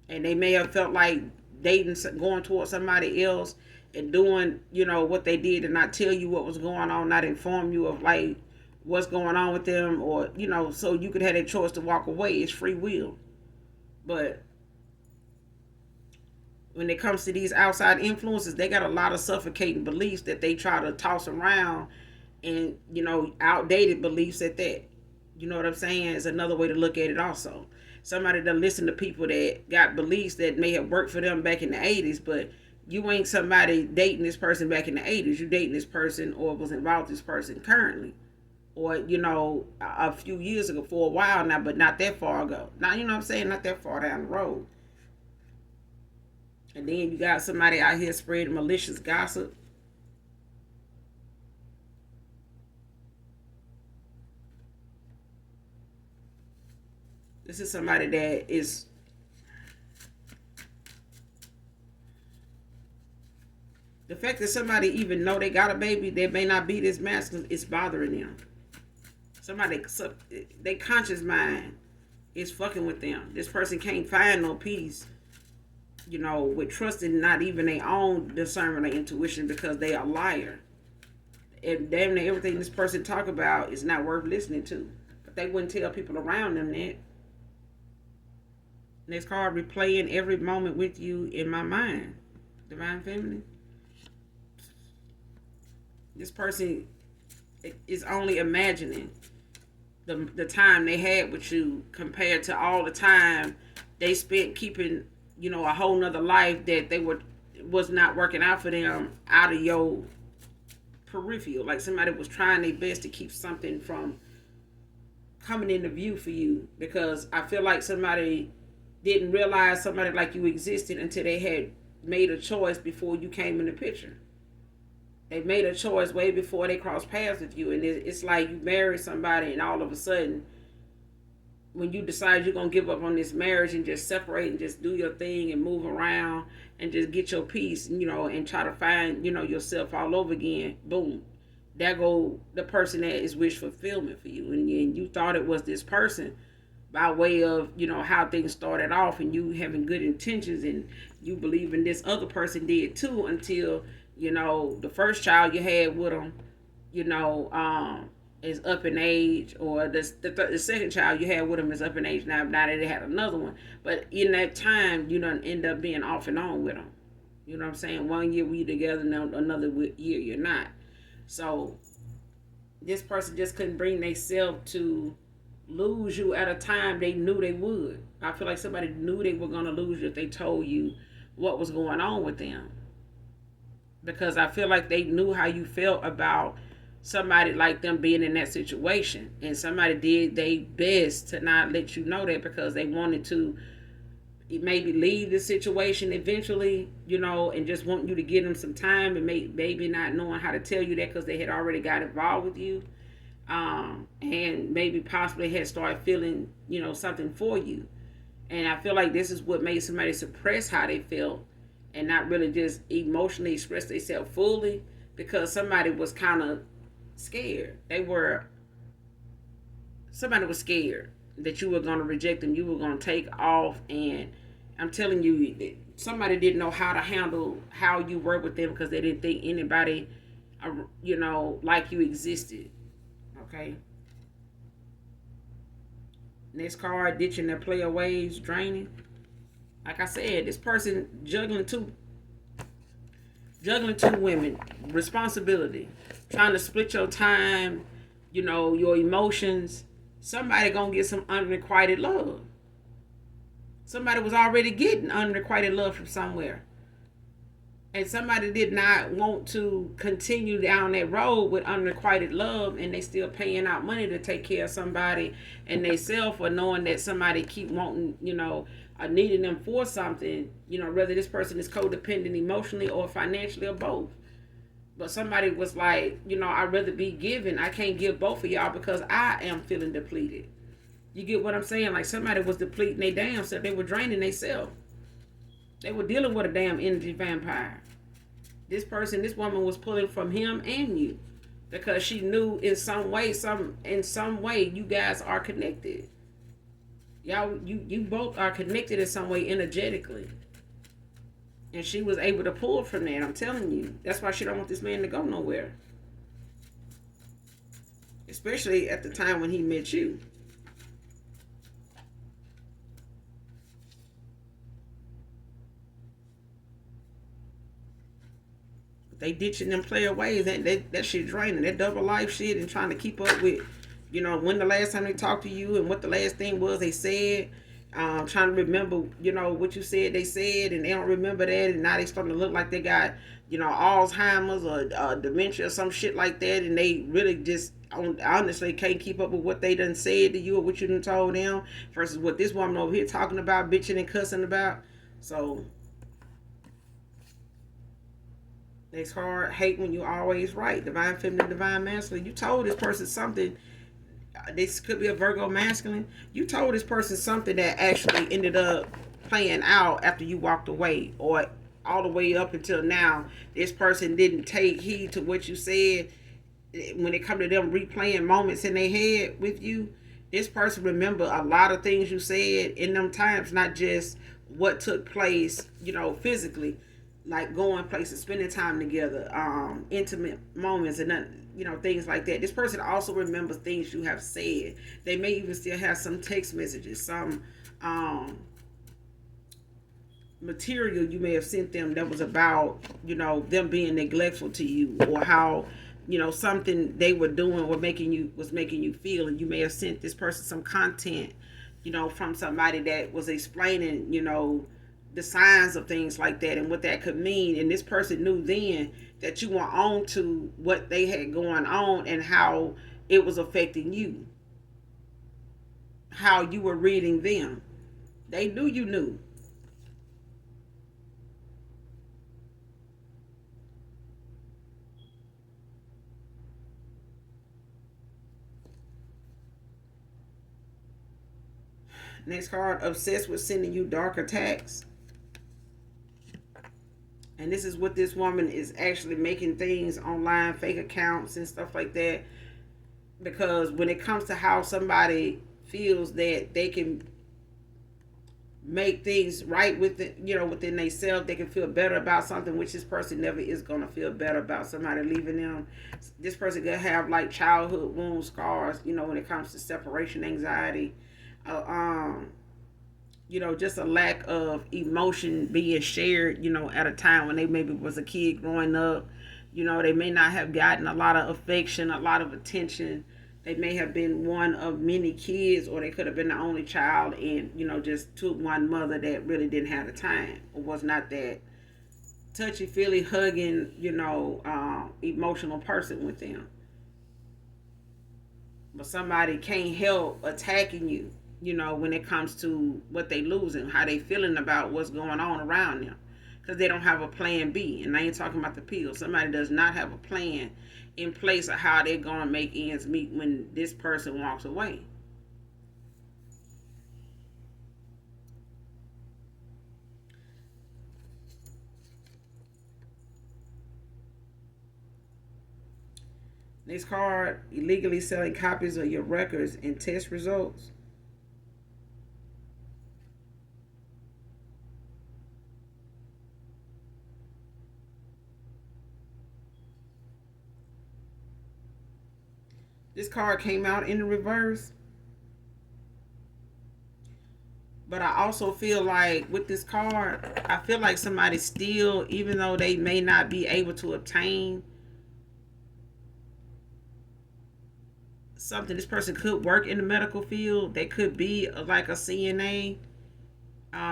And they may have felt like dating, going towards somebody else and doing, what they did, and not tell you what was going on, not inform you of like what's going on with them, or, so you could have a choice to walk away. It's free will. But when it comes to these outside influences, they got a lot of suffocating beliefs that they try to toss around, and outdated beliefs at that. You know what I'm saying? Is another way to look at it also. Somebody that listen to people that got beliefs that may have worked for them back in the 80s, but you ain't somebody dating this person back in the 80s. You dating this person or was involved with this person currently, or a few years ago, for a while now, but not that far ago. Now, you know what I'm saying? Not that far down the road. And then you got somebody out here spreading malicious gossip. This is somebody that is the fact that somebody even know they got a baby that may not be this masculine is bothering them. Somebody, they conscious mind is fucking with them. This person can't find no peace, with trusting not even their own discernment or intuition because they are a liar. And damn near everything this person talk about is not worth listening to. But they wouldn't tell people around them that. Next card, replaying every moment with you in my mind. Divine Feminine. This person is only imagining the time they had with you compared to all the time they spent keeping, a whole nother life that was not working out for them out of your peripheral. Like somebody was trying their best to keep something from coming into view for you, because I feel like somebody didn't realize somebody like you existed until they had made a choice before you came in the picture. They made a choice way before they crossed paths with you. And it's like you marry somebody and all of a sudden, when you decide you're going to give up on this marriage and just separate and just do your thing and move around and just get your peace, and try to find, yourself all over again, boom. There go the person that is wish fulfillment for you. And you thought it was this person by way of, how things started off and you having good intentions and you believing this other person did too, until the first child you had with them, is up in age, or the second child you had with them is up in age now that they had another one. But in that time, you don't end up being off and on with them. You know what I'm saying? 1 year we together, now another year you're not. So this person just couldn't bring themselves to lose you at a time they knew they would. I feel like somebody knew they were going to lose you if they told you what was going on with them. Because I feel like they knew how you felt about somebody like them being in that situation. And somebody did their best to not let you know that, because they wanted to maybe leave the situation eventually, and just want you to give them some time, and maybe not knowing how to tell you that because they had already got involved with you. And maybe possibly had started feeling, something for you. And I feel like this is what made somebody suppress how they felt and not really just emotionally express themselves fully, because somebody was kind of scared. Somebody was scared that you were going to reject them, you were going to take off. And I'm telling you, somebody didn't know how to handle how you were with them, because they didn't think anybody, like you existed. Okay. Next card, ditching their player ways, draining. Like I said, this person juggling two women, responsibility, trying to split your time, your emotions. Somebody gonna get some unrequited love. Somebody was already getting unrequited love from somewhere. And somebody did not want to continue down that road with unrequited love, and they still paying out money to take care of somebody and they self, or knowing that somebody keep wanting, or needing them for something, whether this person is codependent emotionally or financially or both. But somebody was like, I'd rather be given. I can't give both of y'all because I am feeling depleted. You get what I'm saying? Like somebody was depleting their damn self. They were draining themselves. They were dealing with a damn energy vampire. This woman was pulling from him and you, because she knew in some way you guys are connected. Y'all, you both are connected in some way energetically. And she was able to pull from that. I'm telling you. That's why she don't want this man to go nowhere. Especially at the time when he met you. They ditching them player ways. That shit draining. That double life shit and trying to keep up with, when the last time they talked to you and what the last thing was they said. Trying to remember, what you said they said, and they don't remember that, and now they starting to look like they got, Alzheimer's or dementia or some shit like that, and they really just honestly can't keep up with what they done said to you or what you done told them versus what this woman over here talking about, bitching and cussing about. So next card, hate when you always right. Divine Feminine, Divine Masculine. You told this person something This could be a Virgo masculine. You told this person something that actually ended up playing out after you walked away, or all the way up until now. This person didn't take heed to what you said. When it come to them replaying moments in their head with you, this person remember a lot of things you said in them times, not just what took place, physically, like going places, spending time together, intimate moments, and things like that. This person also remembers things you have said. They may even still have some text messages, some material you may have sent them that was about, them being neglectful to you, or how, something they were doing was making you feel, and you may have sent this person some content, from somebody that was explaining, the signs of things like that and what that could mean. And this person knew then that you were on to what they had going on and how it was affecting you, how you were reading them. They knew you knew. Next card, obsessed with sending you dark attacks. And this is what this woman is actually making things online, fake accounts and stuff like that. Because when it comes to how somebody feels that they can make things right within, within themselves, they can feel better about something, which this person never is going to feel better about somebody leaving them. This person could have like childhood wound scars, when it comes to separation anxiety. Just a lack of emotion being shared, at a time when they maybe was a kid growing up. They may not have gotten a lot of affection, a lot of attention. They may have been one of many kids, or they could have been the only child and, just took one mother that really didn't have the time, or was not that touchy-feely, hugging, emotional person with them. But somebody can't help attacking you, when it comes to what they losing, how they feeling about what's going on around them, because they don't have a plan B. And I ain't talking about the pills. Somebody does not have a plan in place of how they're going to make ends meet when this person walks away. Next card, illegally selling copies of your records and test results. This card came out in the reverse. But I also feel like with this card, I feel like somebody still, even though they may not be able to obtain something, this person could work in the medical field. They could be like a CNA.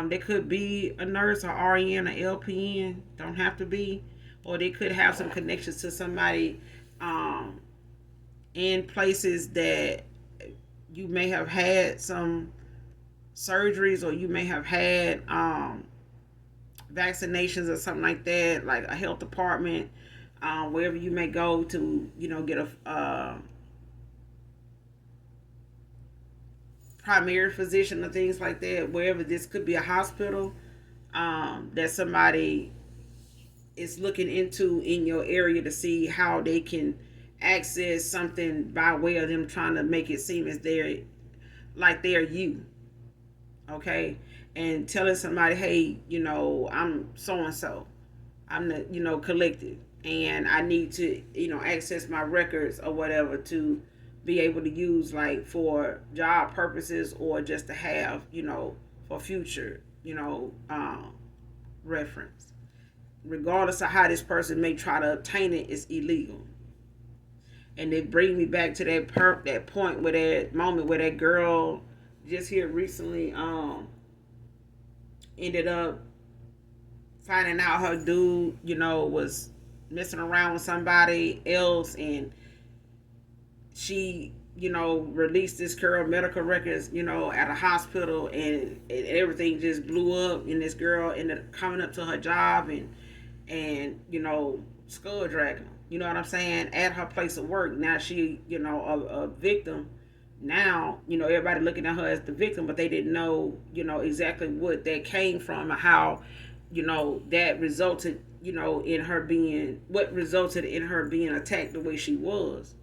They could be a nurse, or RN, or LPN. Don't have to be. Or they could have some connections to somebody in places that you may have had some surgeries, or you may have had vaccinations or something like that, like a health department, wherever you may go to, get a primary physician or things like that, wherever. This could be a hospital that somebody is looking into in your area to see how they can access something by way of them trying to make it seem as they're you. Okay. And telling somebody, hey, I'm so and so, I'm the collective, and I need to access my records or whatever to be able to use, like, for job purposes, or just to have for future reference. Regardless of how this person may try to obtain it, it's illegal. And it bring me back to that point, where that moment where that girl just here recently ended up finding out her dude was messing around with somebody else, and she released this girl medical records at a hospital, and everything just blew up, and this girl ended up coming up to her job and skull dragging her, you know what I'm saying, at her place of work. Now she a victim, Now, everybody looking at her as the victim, but they didn't know, exactly what that came from, or how, that resulted, in her being, what resulted in her being attacked the way she was.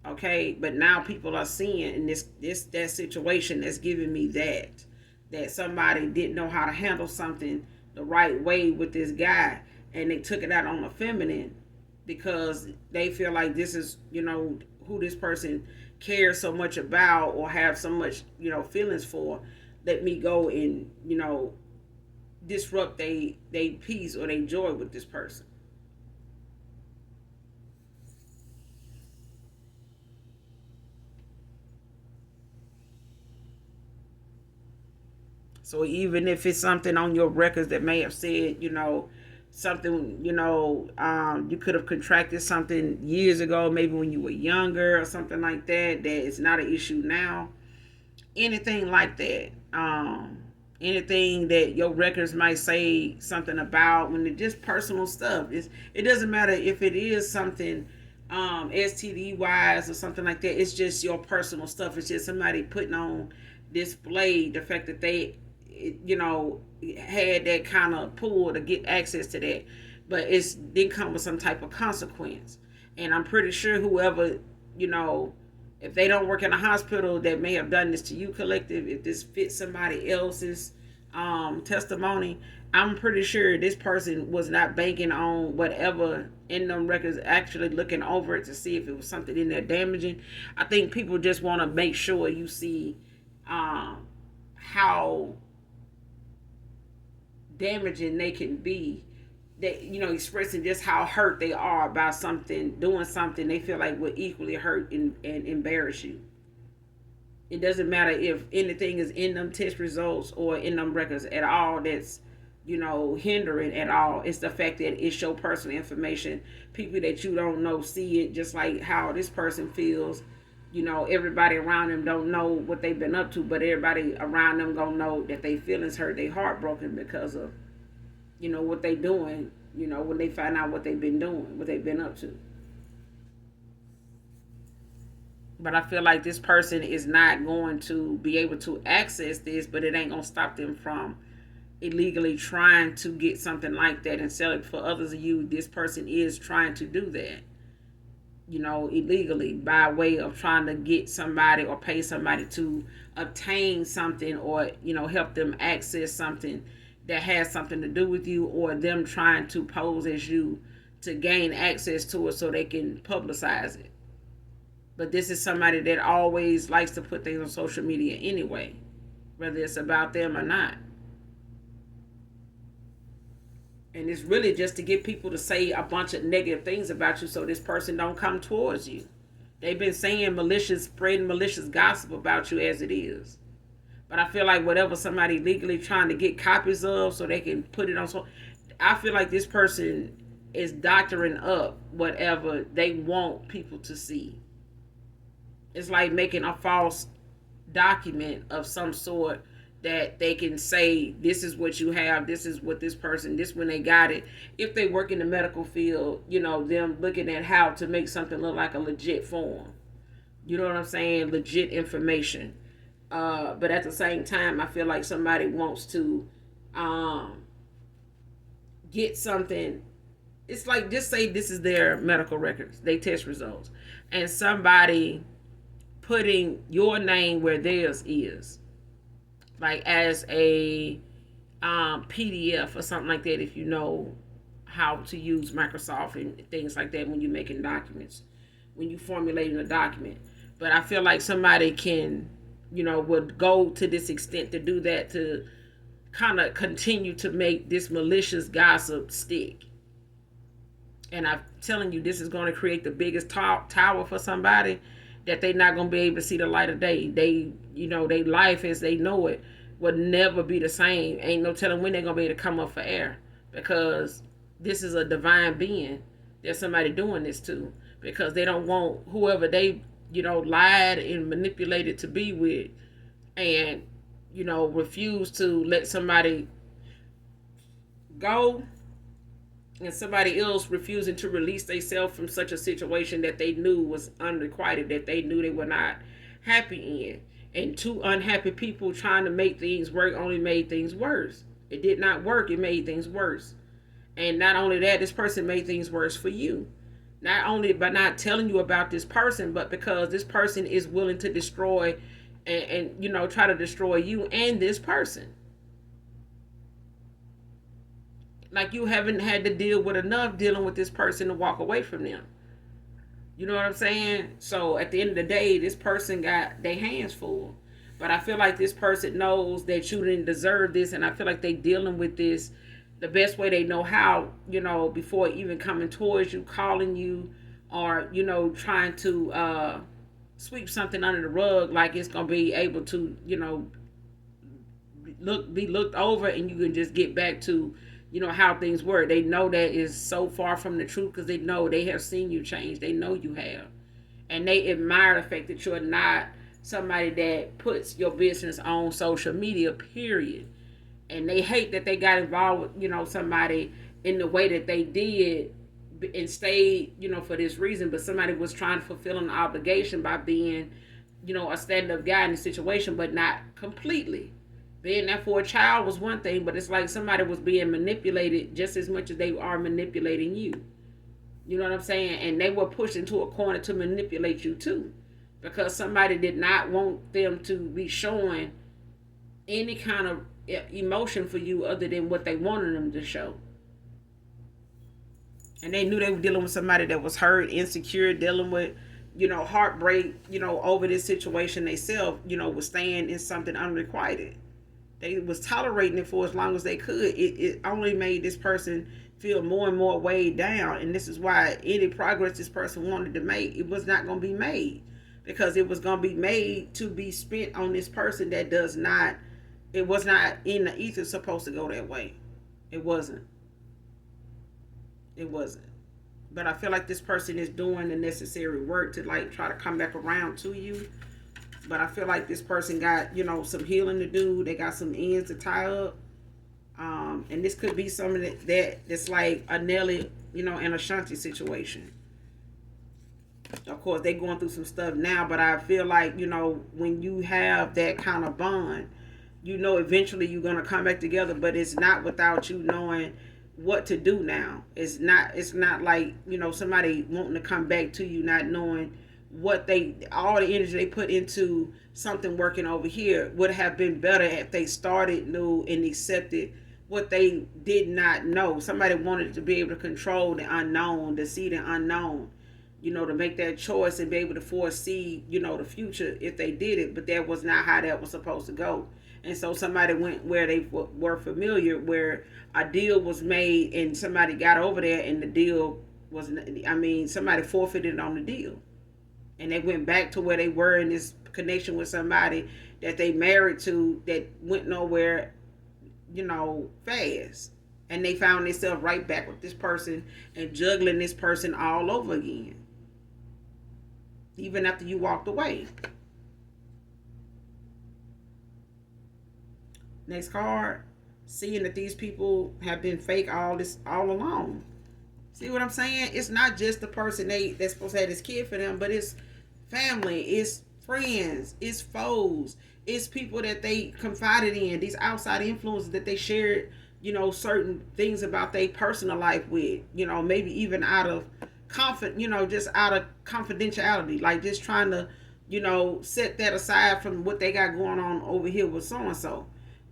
Okay, but now people are seeing in this that situation that's giving me that somebody didn't know how to handle something the right way with this guy, and they took it out on the feminine because they feel like this is who this person cares so much about or have so much feelings for. Let me go and disrupt they peace or they joy with this person. So even if it's something on your records that may have said, something, you could have contracted something years ago, maybe when you were younger or something like that, that it's not an issue now. Anything like that. Anything that your records might say something about, when it's just personal stuff. It doesn't matter if it is something STD wise or something like that. It's just your personal stuff. It's just somebody putting on display the fact that they had that kind of pull to get access to that, but it's didn't come with some type of consequence. And I'm pretty sure whoever, you know if they don't work in a hospital that may have done this to you, collective, if this fits somebody else's testimony, I'm pretty sure this person was not banking on whatever in them records, actually looking over it to see if it was something in there damaging. I think people just want to make sure you see how damaging they can be, that expressing just how hurt they are about something, doing something they feel like will equally hurt and embarrass you. It doesn't matter if anything is in them test results or in them records at all that's hindering at all. It's the fact that it's your personal information. People that you don't know see it, just like how this person feels. Everybody around them don't know what they've been up to, but everybody around them gonna know that they feelings hurt, they heartbroken because of what they doing, when they find out what they've been doing, what they've been up to. But I feel like this person is not going to be able to access this, but it ain't gonna stop them from illegally trying to get something like that and sell it for others of you. This person is trying to do that, illegally, by way of trying to get somebody or pay somebody to obtain something, or help them access something that has something to do with you, or them trying to pose as you to gain access to it so they can publicize it. But this is somebody that always likes to put things on social media anyway, whether it's about them or not. And it's really just to get people to say a bunch of negative things about you so this person don't come towards you. They've been saying malicious, spreading malicious gossip about you as it is. But I feel like whatever somebody legally trying to get copies of so they can put it on, so I feel like this person is doctoring up whatever they want people to see. It's like making a false document of some sort that they can say, this is what you have, this is what this person, this when they got it. If they work in the medical field, them looking at how to make something look like a legit form. You know what I'm saying? Legit information. But at the same time, I feel like somebody wants to get something. It's like, just say this is their medical records, they test results, and somebody putting your name where theirs is, like as a PDF or something like that, if you know how to use Microsoft and things like that when you're making documents, when you're formulating a document. But I feel like somebody can, would go to this extent to do that, to kind of continue to make this malicious gossip stick. And I'm telling you, this is going to create the biggest tower for somebody that they're not going to be able to see the light of day. They life as they know it will never be the same. Ain't no telling when they're going to be able to come up for air, because this is a divine being that somebody doing this to, because they don't want whoever they, lied and manipulated to be with, and, refuse to let somebody go, and somebody else refusing to release themselves from such a situation that they knew was unrequited, that they knew they were not happy in. And two unhappy people trying to make things work only made things worse. It did not work, it made things worse. And not only that, this person made things worse for you. Not only by not telling you about this person, but because this person is willing to destroy and try to destroy you and this person. Like you haven't had to deal with enough dealing with this person to walk away from them. You know what I'm saying? So at the end of the day, this person got their hands full. But I feel like this person knows that you didn't deserve this, and I feel like they dealing with this the best way they know how, before even coming towards you, calling you, or, trying to sweep something under the rug, like it's gonna be able to, be looked over and you can just get back to how things were. They know that is so far from the truth because they know they have seen you change. They know you have, and they admire the fact that you're not somebody that puts your business on social media, period. And they hate that they got involved with somebody in the way that they did and stayed for this reason. But somebody was trying to fulfill an obligation by being a stand-up guy in the situation, but not completely. Being that for a child was one thing, but it's like somebody was being manipulated just as much as they are manipulating you. You know what I'm saying? And they were pushed into a corner to manipulate you too, because somebody did not want them to be showing any kind of emotion for you other than what they wanted them to show. And they knew they were dealing with somebody that was hurt, insecure, dealing with heartbreak, over this situation themselves, was staying in something unrequited. They was tolerating it for as long as they could. It only made this person feel more and more weighed down. And this is why any progress this person wanted to make, it was not going to be made. Because it was going to be made to be spent on this person that does not, it was not in the ether supposed to go that way. It wasn't. It wasn't. But I feel like this person is doing the necessary work to try to come back around to you. But I feel like this person got, some healing to do. They got some ends to tie up. And this could be something that's like a Nelly, and a Shanti situation. Of course, they going through some stuff now, but I feel like, when you have that kind of bond, eventually you're going to come back together, but it's not without you knowing what to do now. It's not like, somebody wanting to come back to you, not knowing all the energy they put into something working over here would have been better if they started new and accepted what they did not know. Somebody wanted to be able to control the unknown, to see the unknown, to make that choice and be able to foresee, the future if they did it. But that was not how that was supposed to go. And so somebody went where they were familiar, where a deal was made and somebody got over there and the deal somebody forfeited on the deal. And they went back to where they were in this connection with somebody that they married to that went nowhere, fast. And they found themselves right back with this person and juggling this person all over again. Even after you walked away. Next card. Seeing that these people have been fake all along. See what I'm saying? It's not just the person that's supposed to have this kid for them, but it's family, it's friends, it's foes, it's people that they confided in, these outside influences that they shared, certain things about their personal life with, maybe even out of just out of confidentiality, like just trying to, set that aside from what they got going on over here with so and so.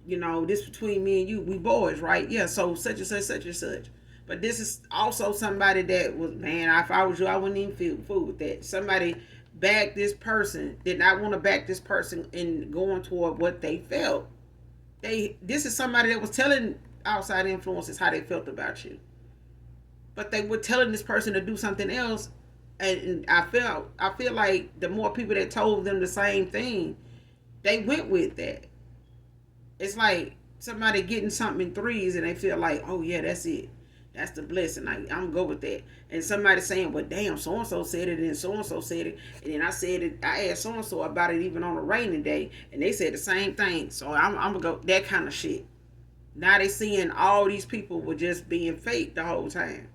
This between me and you, we boys, right? Yeah, so such and such, such and such. But this is also somebody that was, man, if I was you, I wouldn't even feel fool with that. Somebody backed this person, did not want to back this person in going toward what they felt. This is somebody that was telling outside influences how they felt about you. But they were telling this person to do something else. And I feel like the more people that told them the same thing, they went with that. It's like somebody getting something in threes and they feel like, oh yeah, that's it. That's the blessing. I'm go with that. And somebody saying, well, damn, so-and-so said it and so-and-so said it. And then I said it, I asked so-and-so about it even on a rainy day. And they said the same thing. So I'm going to go, that kind of shit. Now they seeing all these people were just being fake the whole time.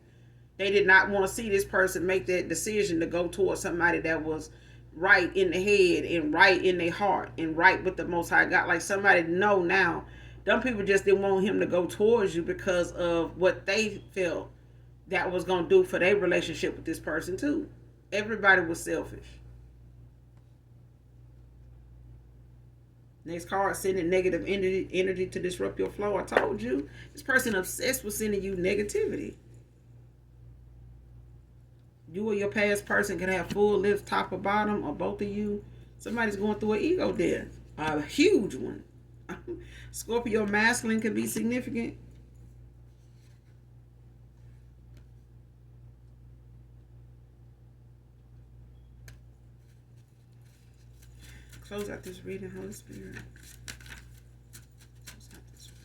They did not want to see this person make that decision to go towards somebody that was, right in the head and right in their heart and right with the Most High God. Like somebody know now. Them people just didn't want him to go towards you because of what they felt that was gonna do for their relationship with this person too. Everybody was selfish. Next card, sending negative energy to disrupt your flow. I told you, this person obsessed with sending you negativity. You or your past person can have full lips, top or bottom, or both of you. Somebody's going through an ego death, a huge one. Scorpio masculine can be significant. Close out this reading, Holy Spirit. Close out this reading.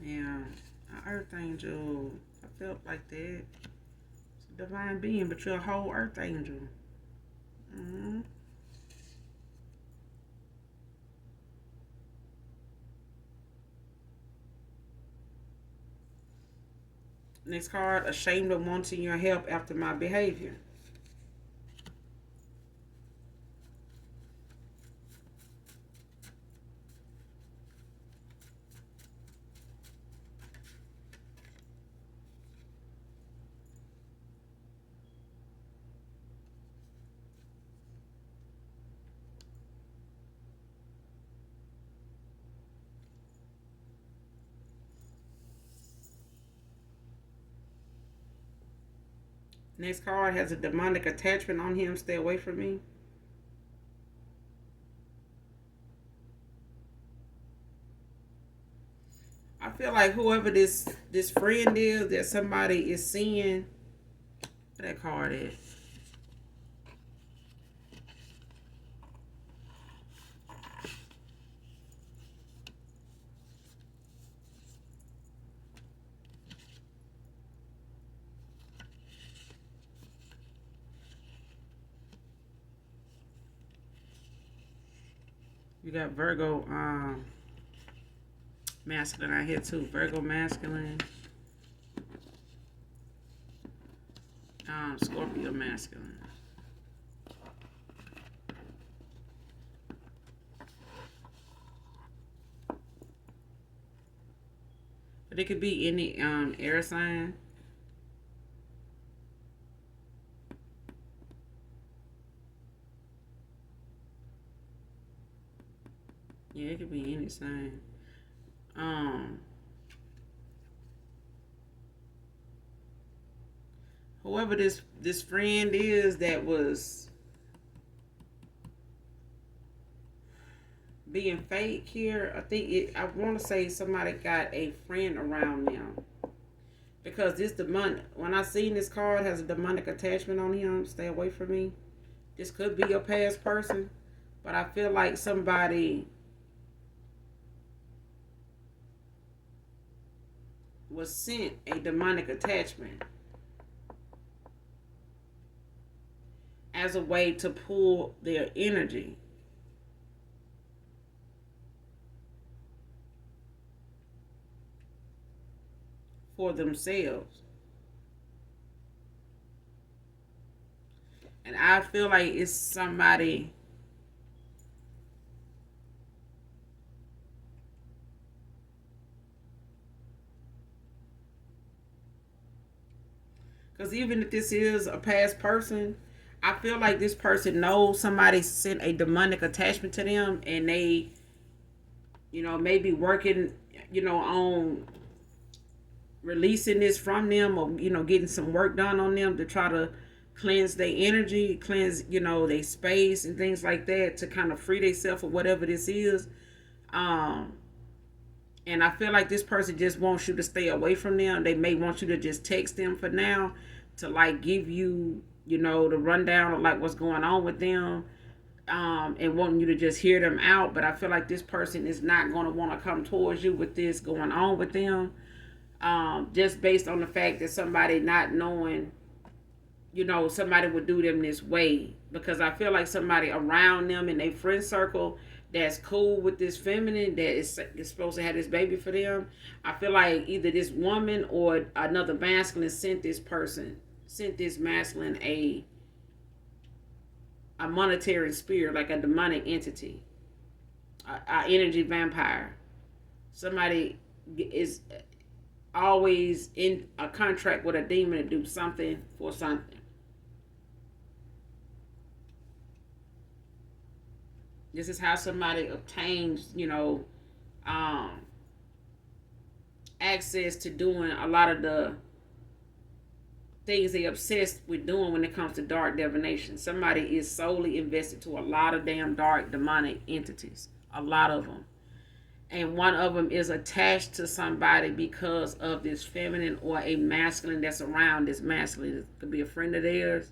Yeah, earth angel. I felt like that. It's a divine being, but you're a whole earth angel. Mm-hmm. Next card, ashamed of wanting your help after my behavior. Next card has a demonic attachment on him. Stay away from me. I feel like whoever this friend is that somebody is seeing, where that card is. You got Virgo masculine out here too. Virgo masculine. Scorpio masculine. But it could be any air sign. Yeah, it could be any sign. Whoever this friend is that was being fake here, I want to say somebody got a friend around them because this demonic. When I seen this card has a demonic attachment on him, stay away from me. This could be your past person, but I feel like somebody was sent a demonic attachment as a way to pull their energy. For themselves. And I feel like it's somebody because even if this is a past person, I feel like this person knows somebody sent a demonic attachment to them and they, maybe working, on releasing this from them or, getting some work done on them to try to cleanse their energy, cleanse, their space and things like that to kind of free themselves or whatever this is. And I feel like this person just wants you to stay away from them. They may want you to just text them for now to like give you, the rundown of like what's going on with them. and wanting you to just hear them out. But I feel like this person is not going to want to come towards you with this going on with them, just based on the fact that somebody not knowing, somebody would do them this way. Because I feel like somebody around them in their friend circle that's cool with this feminine that is supposed to have this baby for them. I feel like either this woman or another masculine sent this masculine a monetary spirit, like a demonic entity, a energy vampire. Somebody is always in a contract with a demon to do something for something. This is how somebody obtains, access to doing a lot of the things they obsessed with doing when it comes to dark divination. Somebody is solely invested to a lot of damn dark demonic entities. A lot of them. And one of them is attached to somebody because of this feminine or a masculine that's around this masculine. It could be a friend of theirs,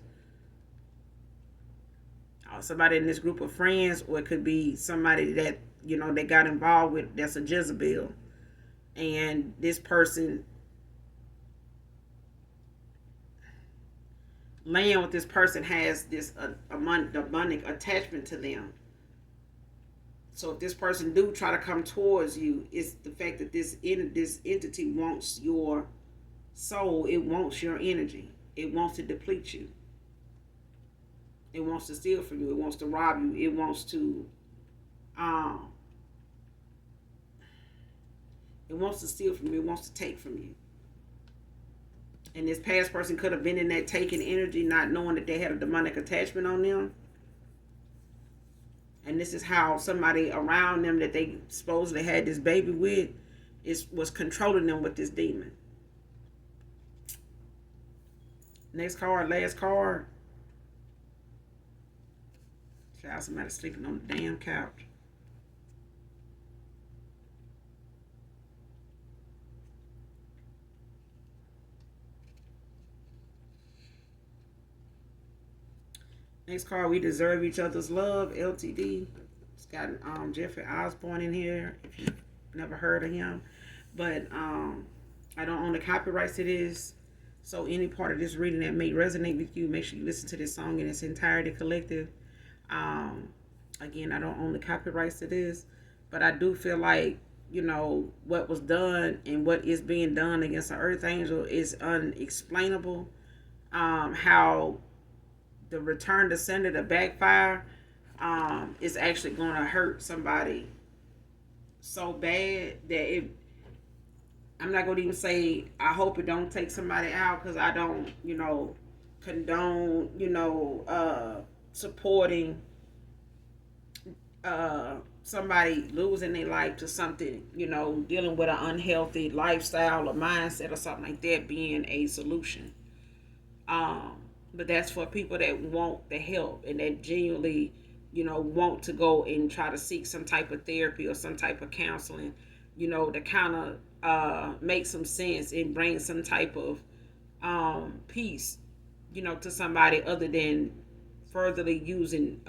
or somebody in this group of friends, or it could be somebody that, they got involved with that's a Jezebel. And this person laying with this person has this demonic attachment to them. So if this person do try to come towards you, it's the fact that this entity wants your soul. It wants your energy. It wants to deplete you. It wants to steal from you. It wants to rob you. It wants to steal from you. It wants to take from you. And this past person could have been in that taking energy, not knowing that they had a demonic attachment on them. And this is how somebody around them that they supposedly had this baby with was controlling them with this demon. Next card, last card. Child, somebody sleeping on the damn couch. Next card, we deserve each other's love, LTD. It's got Jeffrey Osborne in here, if you've never heard of him. But I don't own the copyrights to this. So any part of this reading that may resonate with you, make sure you listen to this song in its entirety, collective. Again, I don't own the copyrights to this. But I do feel like, what was done and what is being done against the Earth Angel is unexplainable. How the return to sender to backfire is actually going to hurt somebody so bad that I'm not going to even say I hope it don't take somebody out, because I don't condone supporting somebody losing their life to something, dealing with an unhealthy lifestyle or mindset or something like that being a solution. But that's for people that want the help and that genuinely, want to go and try to seek some type of therapy or some type of counseling, to kind of make some sense and bring some type of peace, to somebody other than furtherly using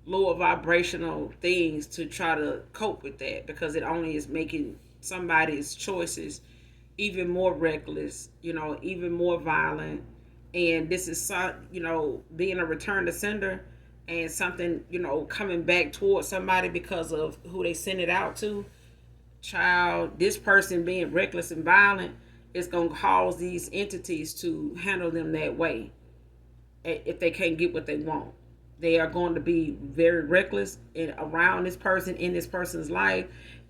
lower vibrational things to try to cope with that, because it only is making somebody's choices even more reckless, even more violent. And this is, being a return to sender and something, coming back towards somebody because of who they send it out to. Child, this person being reckless and violent is going to cause these entities to handle them that way. If they can't get what they want, they are going to be very reckless around this person, in this person's life.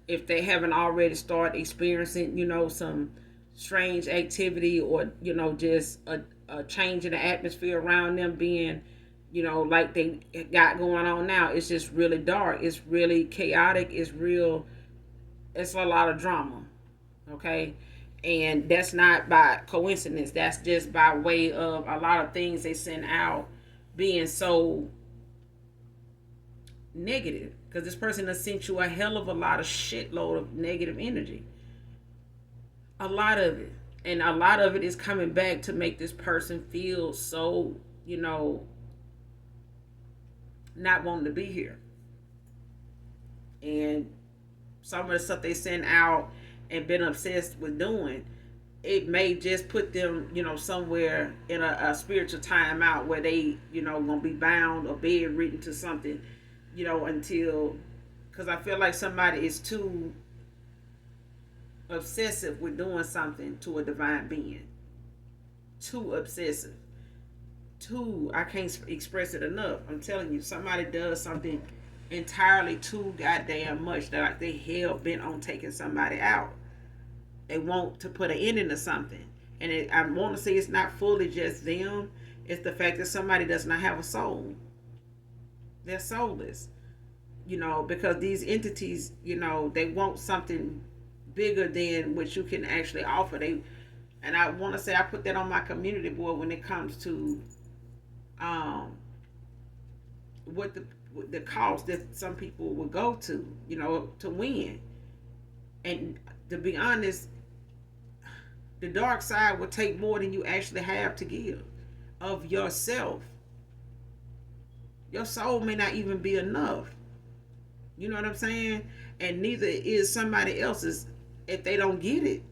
If they haven't already started experiencing, some strange activity or, just a change in the atmosphere around them being, like they got going on now. It's just really dark. It's really chaotic. It's a lot of drama. Okay. And that's not by coincidence. That's just by way of a lot of things they send out being so negative. Because this person has sent you a hell of a lot of shitload of negative energy. A lot of it. And a lot of it is coming back to make this person feel so, not wanting to be here. And some of the stuff they send out and been obsessed with doing, it may just put them, somewhere in a spiritual timeout where they, gonna be bound or bedridden to something, until, because I feel like somebody is too obsessive with doing something to a divine being. Too obsessive. Too, I can't express it enough. I'm telling you, somebody does something entirely too goddamn much that like they hell bent on taking somebody out. They want to put an ending to something. And I want to say it's not fully just them. It's the fact that somebody does not have a soul. They're soulless. Because these entities, they want something bigger than what you can actually offer. And I want to say I put that on my community board when it comes to what the cost that some people will go to, to win. And to be honest, the dark side will take more than you actually have to give of yourself. Your soul may not even be enough. You know what I'm saying? And neither is somebody else's if they don't get it.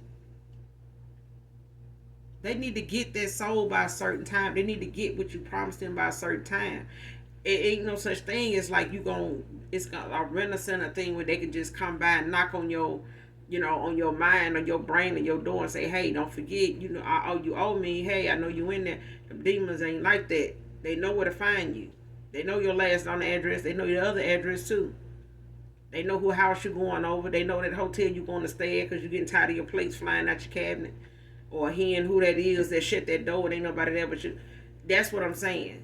They need to get that soul by a certain time. They need to get what you promised them by a certain time. It ain't no such thing as like it's gonna a renaissance thing where they can just come by and knock on your, on your mind or your brain or your door and say, hey, don't forget, you owe me. Hey, I know you in there. The demons ain't like that. They know where to find you. They know your last on the address. They know your other address too. They know who house you're going over. They know that hotel you're going to stay at because you're getting tired of your plates flying out your cabinet. Or hearing who that is that shut that door and ain't nobody there but you. That's what I'm saying.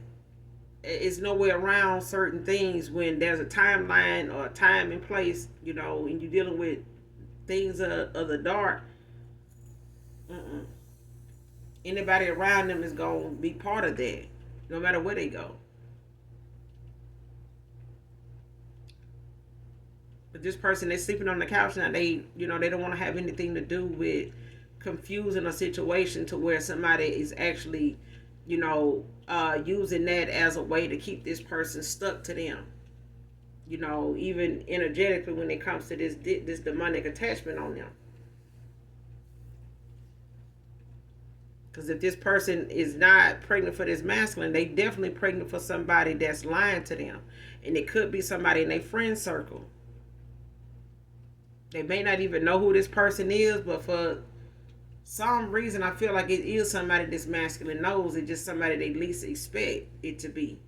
It's no way around certain things when there's a timeline or a time and place, and you're dealing with things of the dark. Anybody around them is going to be part of that, no matter where they go. But this person that's sleeping on the couch now, they don't want to have anything to do with confusing a situation to where somebody is actually, using that as a way to keep this person stuck to them. Even energetically when it comes to this demonic attachment on them. Because if this person is not pregnant for this masculine, they definitely pregnant for somebody that's lying to them. And it could be somebody in their friend circle. They may not even know who this person is, but for some reason I feel like it is somebody this masculine knows. It's just somebody they least expect it to be.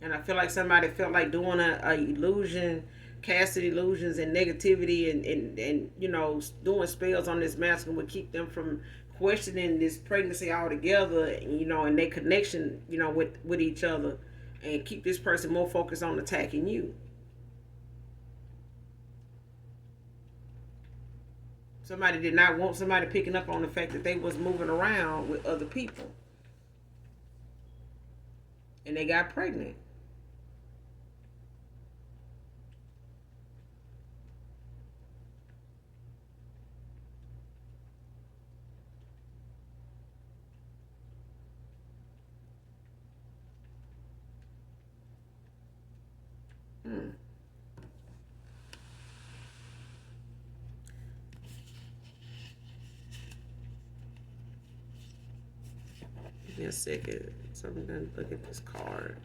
And I feel like somebody felt like doing a illusion, casting illusions and negativity and doing spells on this masculine would keep them from questioning this pregnancy altogether, and their connection, with each other, and keep this person more focused on attacking you. Somebody did not want somebody picking up on the fact that they was moving around with other people. And they got pregnant. Give me a second. So I'm going to look at this card.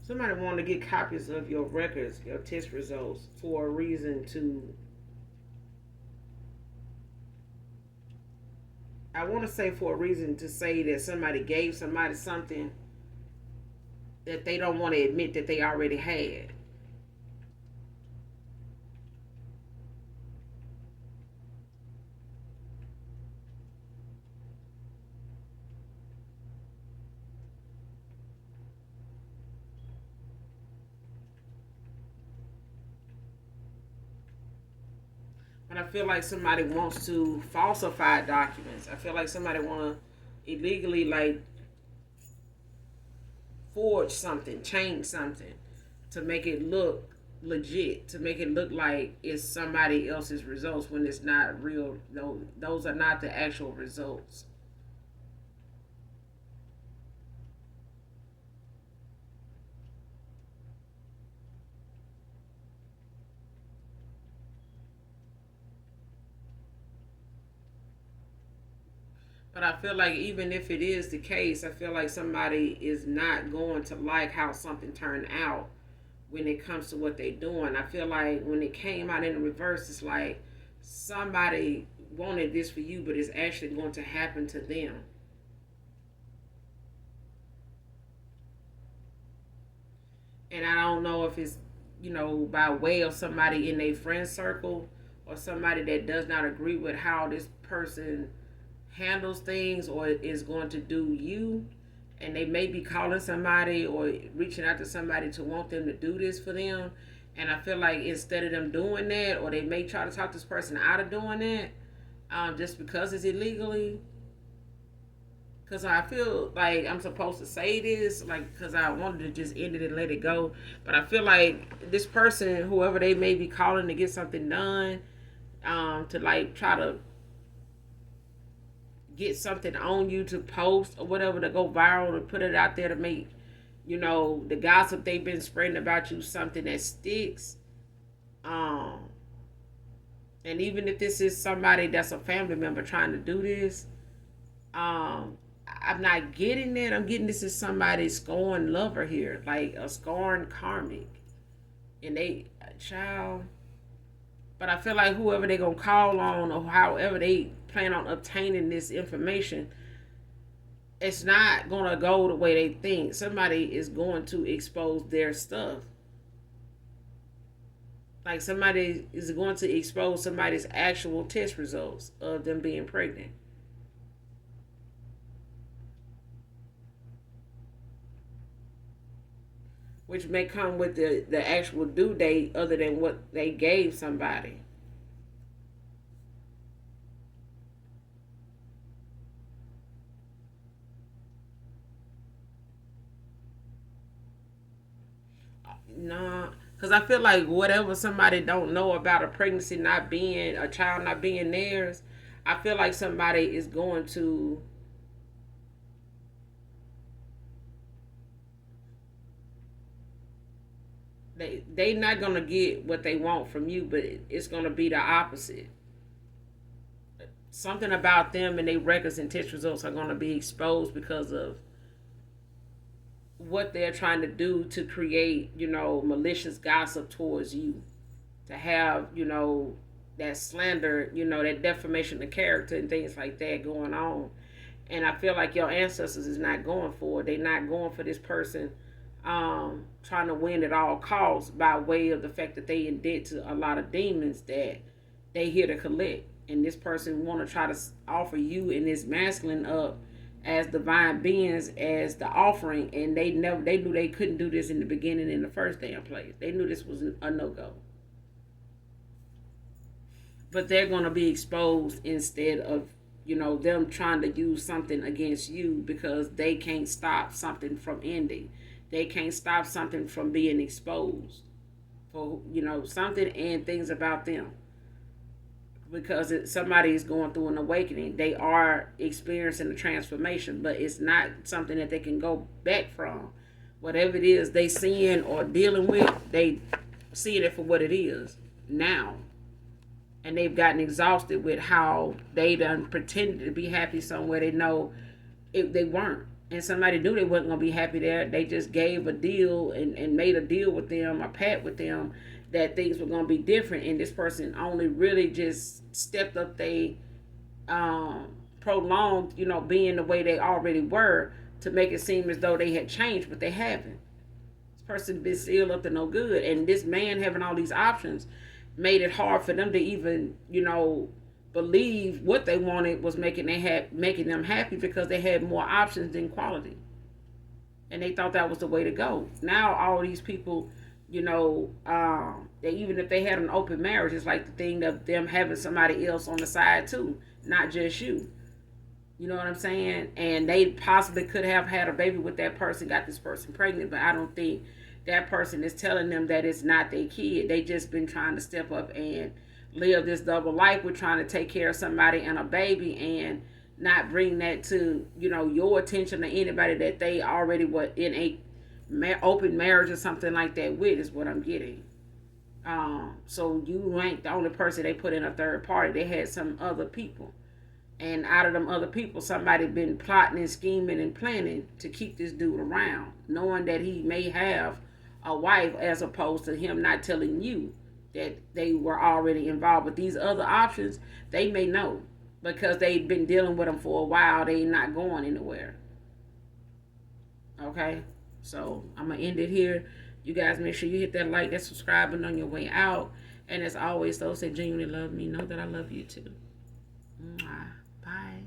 Somebody wanted to get copies of your records, your test results, for a reason to... I want to say for a reason to say that somebody gave somebody something that they don't want to admit that they already had. And I feel like somebody wants to falsify documents. I feel like somebody want to illegally, forge something, change something, to make it look legit, to make it look like it's somebody else's results when it's not real. No, those are not the actual results. But I feel like even if it is the case, I feel like somebody is not going to like how something turned out when it comes to what they're doing. I feel like when it came out in the reverse, it's like somebody wanted this for you, but it's actually going to happen to them. And I don't know if it's, by way of somebody in their friend circle or somebody that does not agree with how this person handles things or is going to do you, and they may be calling somebody or reaching out to somebody to want them to do this for them. And I feel like instead of them doing that, or they may try to talk this person out of doing that, just because it's illegally. Because I feel like I'm supposed to say this, like, because I wanted to just end it and let it go. But I feel like this person, whoever they may be calling to get something done, to like try to get something on you to post or whatever, to go viral, to put it out there to make, the gossip they've been spreading about you something that sticks. Um, and even if this is somebody that's a family member trying to do this, I'm not getting that. I'm getting this is somebody scorned lover here, like a scorned karmic. And they, child. But I feel like whoever they gonna call on or however they plan on obtaining this information, it's not gonna go the way they think. Somebody is going to expose their stuff. Like somebody is going to expose somebody's actual test results of them being pregnant. Which may come with the actual due date other than what they gave somebody. Nah, because I feel like whatever somebody don't know about a pregnancy not being, a child not being theirs, I feel like somebody is going to, they not gonna get what they want from you, but it's gonna be the opposite. Something about them and their records and test results are gonna be exposed because of what they're trying to do to create, malicious gossip towards you, to have, that slander, that defamation of character and things like that going on. And I feel like your ancestors is not going for it. They're not going for this person trying to win at all costs by way of the fact that they in debt to a lot of demons that they here to collect. And this person want to try to offer you and this masculine up as divine beings as the offering, and they knew they couldn't do this in the beginning in the first damn place. They knew this was a no-go. But they're going to be exposed instead of, them trying to use something against you because they can't stop something from ending. They can't stop something from being exposed for, something and things about them. Because somebody is going through an awakening. They are experiencing a transformation, but it's not something that they can go back from. Whatever it is they seeing or dealing with, they seeing it for what it is now. And they've gotten exhausted with how they done pretended to be happy somewhere they know they weren't. And somebody knew they wasn't going to be happy there. They just gave a deal and made a deal with them, a pact with them, that things were going to be different. And this person only really just stepped up, they prolonged, being the way they already were to make it seem as though they had changed, but they haven't. This person been sealed up to no good. And this man having all these options made it hard for them to even, believe what they wanted was making them happy, because they had more options than quality. And they thought that was the way to go. Now all these people, they, even if they had an open marriage, it's like the thing of them having somebody else on the side too, not just you. You know what I'm saying? And they possibly could have had a baby with that person, got this person pregnant, but I don't think that person is telling them that it's not their kid. They just been trying to step up and live this double life with trying to take care of somebody and a baby, and not bring that to, you know, your attention to anybody that they already were in a open marriage or something like that with, is what I'm getting. So you ain't the only person they put in a third party. They had some other people. And out of them other people, somebody been plotting and scheming and planning to keep this dude around, knowing that he may have a wife, as opposed to him not telling you that they were already involved. But these other options, they may know because they've been dealing with them for a while. They not going anywhere. Okay? So I'm going to end it here. You guys make sure you hit that like, that subscribe button on your way out. And as always, those that genuinely love me know that I love you too. Mwah. Bye.